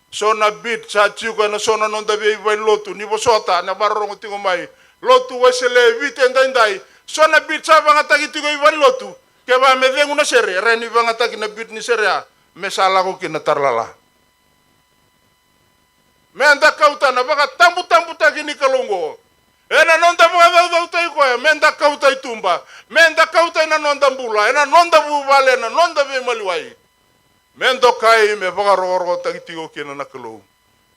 Sona bit sa chiuka na sona nonda vei vai lotu ni bosota na barongo tingo mai. Lotu wesele vite ndai. Sona bit sa vanga taki tingo vai lotu. Ke ba me vengu na sere reni vanga taki na bit ni sere me sala ko kina tarlala. Menda kauta na baka tambu taki ni kalongo. Ena nonda vanga tai ko menda kauta itumba. Menda kauta na nonda mbula. Ena nonda vuvale na nonda ve maliwai. Mendo kai me baka roro takitigo kina na kalou.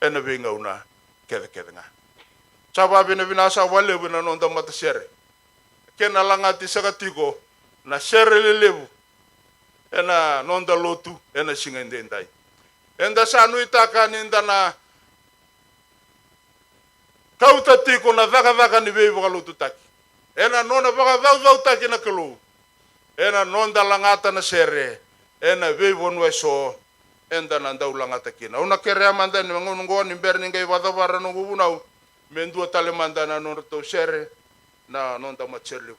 Ena venga una kede nga. Chaba vina sa wale vina nonda mata sere. Kena langati sakatigo na sere lelevu. Ena nonda lotu ena singa indai. Enda sanu itaka ninda na kauta tiko na vaka ni vei baka lotu taki. ena nona baka vau takina kalu, ena non dalangata na sere, ena vevon weso, enda nanda ulangata kina. Una kere amanda ni mangunungo ni berni ngai wadavara nungu unau, mendua tale manda na nona to sere, na nonda macheliu.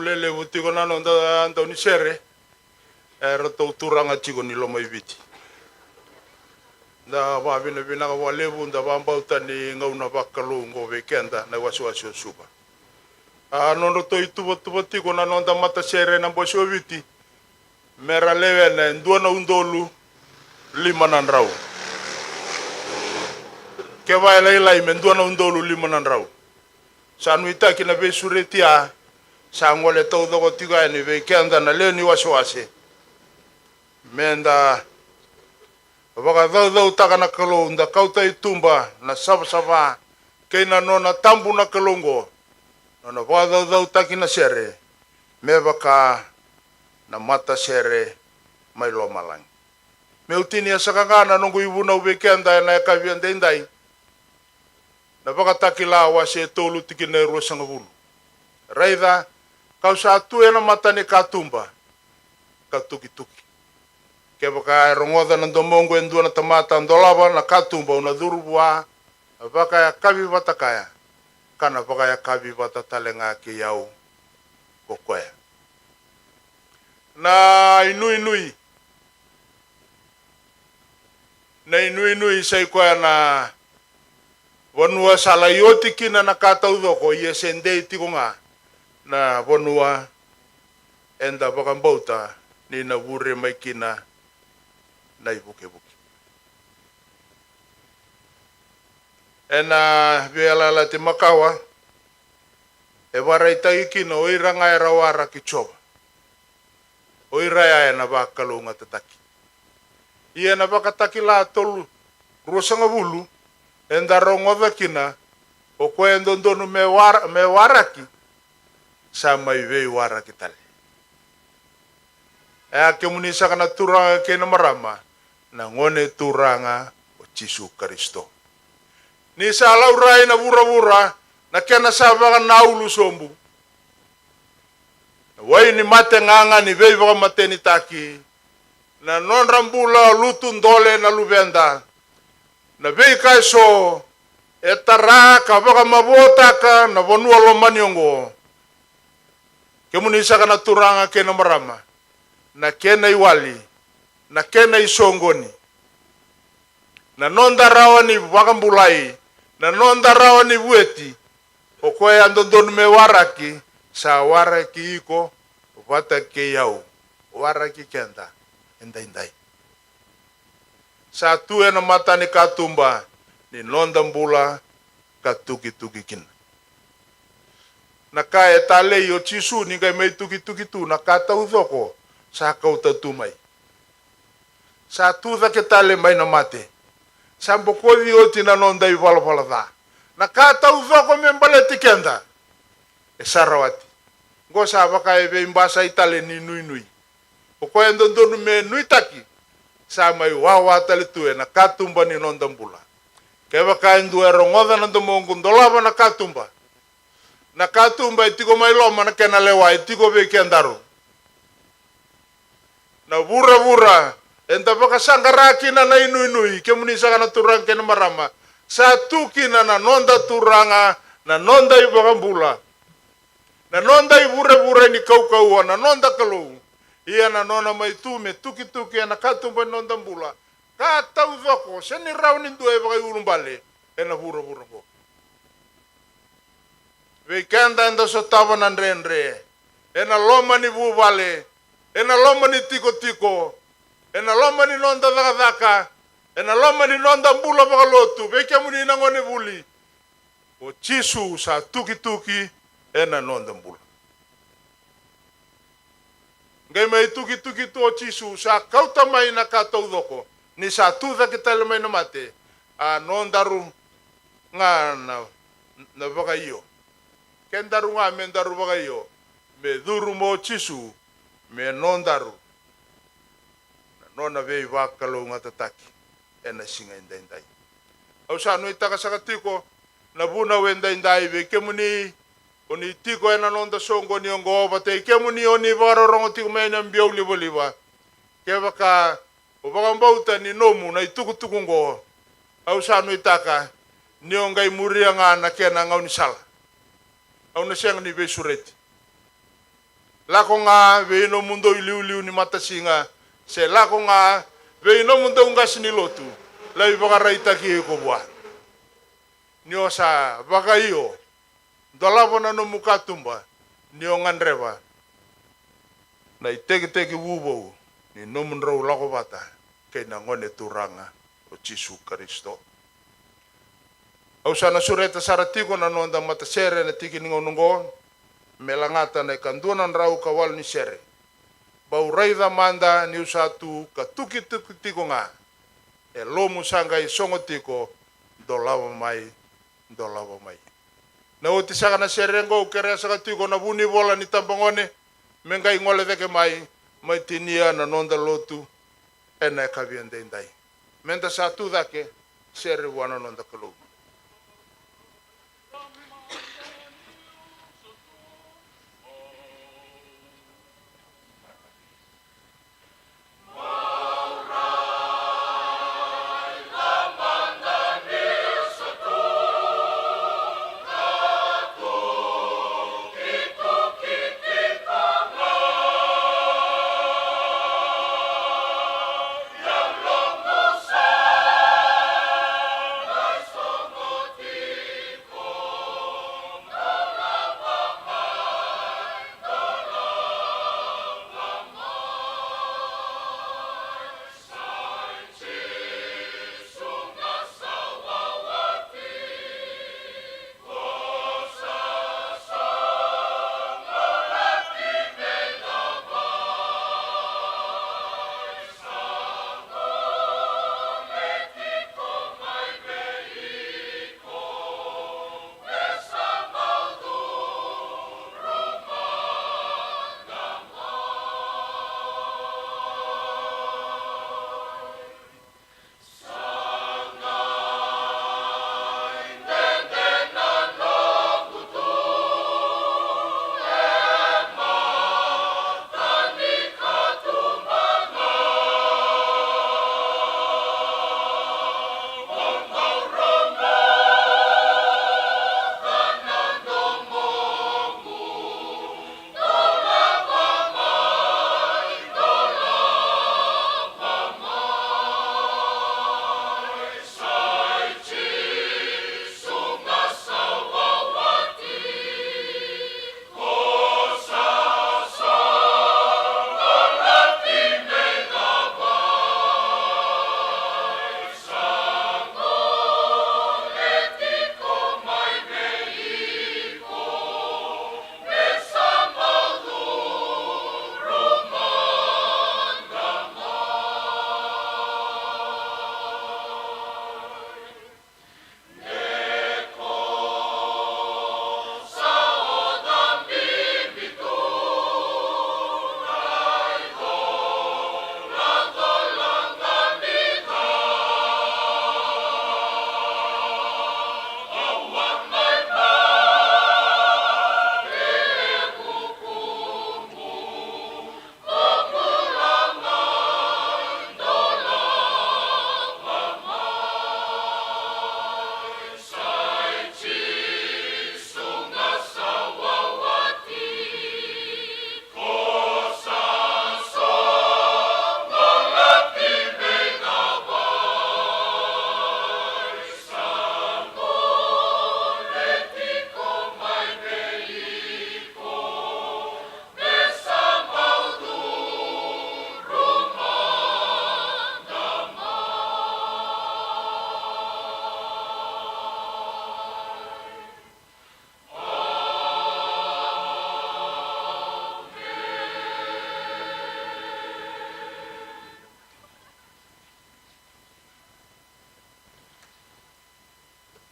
ulele utiko na nonda Antoni Sere rato turanga tiko ni loma ibiti da ba bina ka walevu nda bambauta ni ngauna bakalungo vekenda na wasiwasi suba nondo to itu tiko na nonda mata Sere na bosi obiti mera lewe na nduana undolu limanan rau kewa lai menduana undolu limanan rau sanu ita kina be suretia sangole to do tiga ni ve kenda na le ni wasiwasi menda baka do takana kalo nda kauta itumba na saba keina nona tambu na kalongo nona baka do takina Sere me baka na mata Sere mai lo malang me utini asakanga nongo ibuna ubekenda na kaviande ndai na baka takila wa se tolu tikine rosanga bulu raida kausa tu ena mata ni katumba katuki ke baka rongoda na domongo endu na tamata ndolaba na katumba una durubwa baka ya kabi batakaya kana baka ya kabi batatalenga ke yau kokoya na inui sai kwa na bonua sala yoti kina na kata udoko yesende tikonga na bonua enda bakambauta ni na bure maikina na ibuke ena biala la te makawa e waraita ikina oiranga era wara kichoba oiraya na bakalunga tataki ia na bakataki la tolu rosanga bulu enda rongoda kina o kwendo ndonu me waraki sama ive waraki tale kemunisa kana turanga kena marama na ngone turanga o Yesu Kristo ni sala urai na bura na kena sabaka naulu sombu wai ni mate nganga ni vei baka mateni taki na non rambula lutun dole na lubenda na vei kaiso etaraka baka mabotaka na bonua lo maniongo kemunisa kana turanga kena marama na kena iwali na kena isongoni na nonda rawani wakambulai na nonda rawani bueti okoe andondonu me waraki sa waraki iko wata ke yau waraki kenda indai sa tu ena mata ni katumba ni nonda mbula katuki kin na ka etale yo Yesu ni kai mai tuki tu na kata udoko sa kauta tumai sa tu da ketale mai na mate sa mbokodi oti na nonda iwala da na kata udoko membale tikenda e sarawati ngo sa baka ebe imbasa itale ni nui o ko endondonu me nuitaki sa mai wawa tale tu na katumba ni nonda mbula ke baka endu erongoda na domongo ndolaba na katumba itiko mai loma na kena lewa itiko be kendaro na bura enta baka sangaraki na inui kemunisa kana turang kena marama satu kina na nonda turanga na nonda ibakambula na nonda ibura ni kau na nonda kalau ia na nona mai tu me tuki na katumba nonda mbula kata udoko seni rauni ndue baka urumbale ena bura go vekanda enda sotava na ndrenre ena loma ni buvale ena loma ni tiko ena loma ni nonda daka ena loma ni nonda mbula baka lotu vekemuni na ngone buli o Yesu sa tuki ena nonda mbula ngai mai tuki tu o Yesu sa kauta mai na kata udoko ni sa tuda kitale mai na mate a nondaru nga na baka iyo kendaru nga mendaru baka iyo me duru mo Yesu me nondaru na nona vei wakalo nga tataki ena singa indai au sa no itaka sakatiko na buna wenda indai ve kemuni oni tiko ena nonda songo ni ongo bate kemuni oni barorongo tiko mena mbiau liba ke baka o baka mbauta ni nomu na ituku ngo au sa no itaka ni ongai muria nga na kena ngau ni sala au na senga ni besureti lako nga veino mundo iliu ni matasinga se lako nga veino mundo ungas ni lotu lai bakaraita ki ko bua nio sa bakaio dolabona no mukatumba nio ngandreva na iteke wubo ni nomun rau lako bata kay nangone turanga o Jesu Kristo. Au sana sureta saratiko na nonda matasere na tiki ningonongon melangata na ikanduanan rau kawal ni sere. Bau raida manda ni usatu katuki tiko nga e lomu sanga i songo tiko dolava mai. Na uti saka na sere ngo kere saka tiko na buni bola ni tambangone menga ingole veke mai tinia na nonda lotu ena kabiende indai. Menta satu dake sere wana nonda kalu.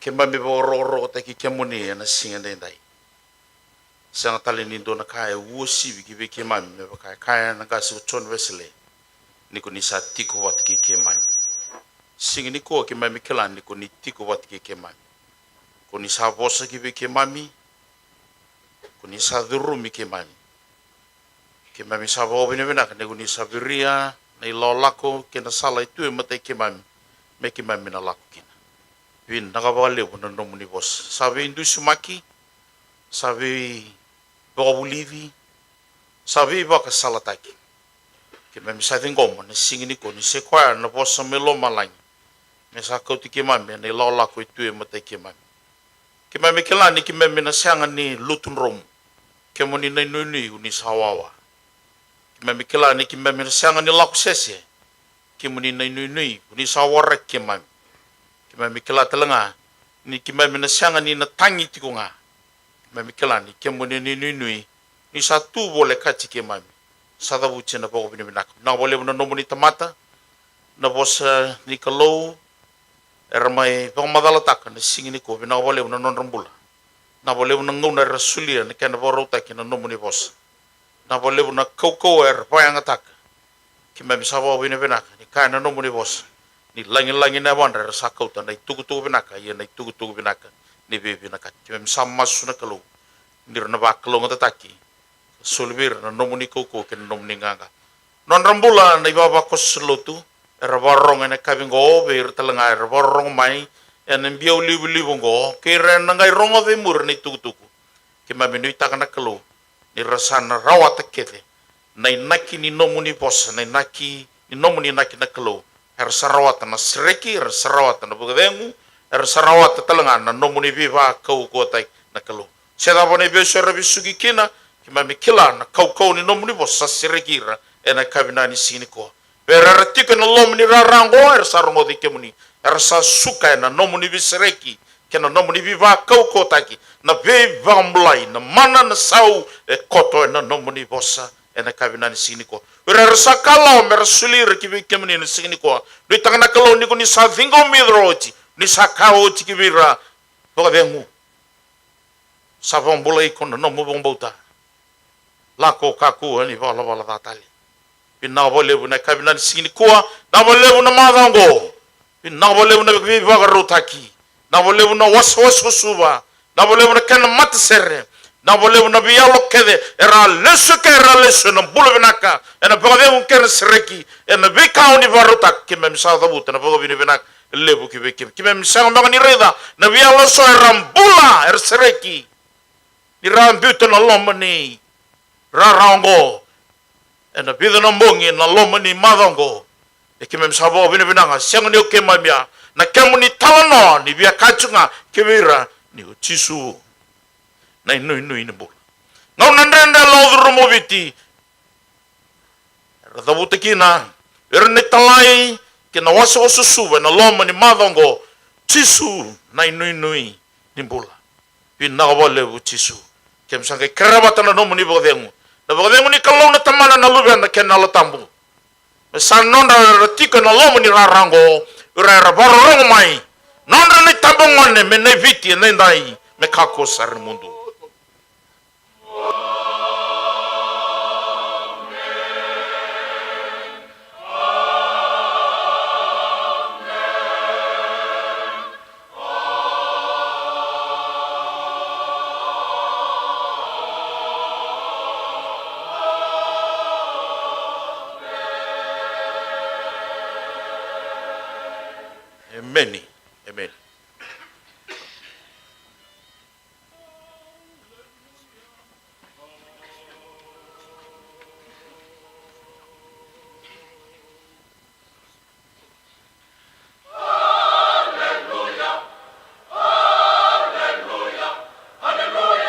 ke mami bo ro te ki ke moni na singa dai dai sanga tale ni do na kai wo si bi ki ke mami me ba kai na ga su chon vesele ni ko ni sa tiko wat ki ke mami singa ni ko ke mami kelan ni ko ni tiko wat ki ke mami ko ni sa bosa ki ke mami ko ni sa duru mi ke mami sa bo bine bina ka ni ko ni sa biria nei lo lako ke na sala itu e mate ke mami me ke mami na lako kina Vin nakawale po ng nomo ni boss. Sabi Indu Sumaki, sabi Bokabulivi, Sabi ba ka salataki. Ke me sa ngoma ne singini ko ni se kwa na bosa melo malang. Me sa ko ti ke mami ne lola ko tu e mate ke mami. Ke mami ke la ni ke mami na sanga ni lutun rom. Ke moni nei nui ni sawawa. Ke mami ke la ni ke mami na sanga ni la ko sese. Ke moni nei nui ni sawara ke mami. Ke mami ke la telanga ni ke mami na sanga ni na tangi ti ko nga. Ke mami ke la ni ke moni nei nui ni sa tu bole ka ti ke mami. Sa da buche na poko binibinak. Na bole na nomoni tamata. Na bosa ni kalou. Era mai pang madalataka na singini ko. Na bole na non rambula. Na bole na ngau na rasulia na kena borotaki na nomoni bosa. Na bole na kau payang ataka. Ki mami sa boko binibinak. Ni kaya na nomoni bosa. Ni langin na wanda sa kauta na itugu binaka. Ia na itugu binaka. Ni bibinaka. Ki mami sa masu na kalou. Ni rana bakalou ngatataki. Sulbir na nomuni koko ke nomuni nganga non rambula na ibaba ko slotu era barong ene kabingo be talanga era barong mai en biau libu ngo ke ren ngai rongo ve mur ni tuku ke maminu takana kalo ni rasana rawata kete nai naki ni nomuni pos nai naki ni nomuni naki na kalo era sarawata na sreki era sarawata na bugadengu era sarawata talanga na nomuni viva kau ko tai na kalo seda bone be sora bisugi kina ki mami kila na kau ni nomuni bosa sirekira ena kabinani sini ko vera ratika na lomuni rarango er sarongo di kemuni er sa suka na nomuni bisreki kena nomuni viva kau ko taki na be vamblai na mana na sau e koto na nomuni bosa ena kabinani sini ko vera sa kala mer sulir ki kemuni na sini ko do tangana kalo ni ko ni sa vingo midrochi ni sa kao ti ki vira bodengu sa vamblai ko na nomu bombota lako kaku ni wala datali pina bole buna kabina sini kuwa na bole buna madango pina bole buna bi bagarutaki na bole buna waswas suba na bole buna kan matser na bole buna bialo kede era lesu na bulu binaka ena bode un ken sreki ena bi kauni barutak kimem sa dabut na bode binak lebu kimem sa ngani reda na bialo so rambula er sreki ni rambuto na lomani rarango ena bidha na mbongi na lomani madongo e kimem sabo binanga siang ni oke mamia na kemuni talano ni bia kachunga kebira ni uchisu na inu ni bol ngau nandenda lo rumobiti radabuta kina erne talai kina waso susu na lomani madongo chisu na inu ni bol pina wale uchisu kem sangai kerabata na nomuni bodengu na bodengu ni kalau na tamana na luben na ken na latambu sanon da ratika na lomo ni rarango ura barong mai non na tambongone me ne viti ne ndai me kako sar mundu Amen. Amen. Hallelujah!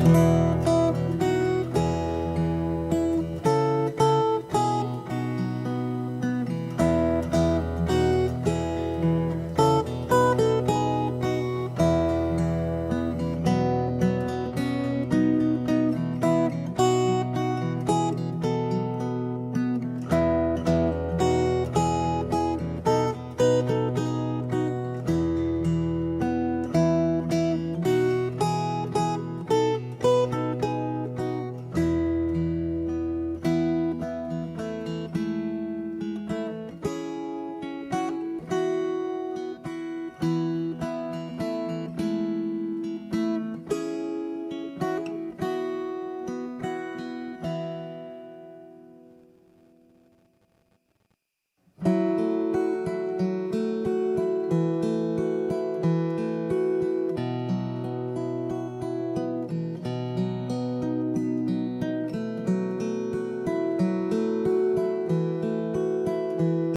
Amen.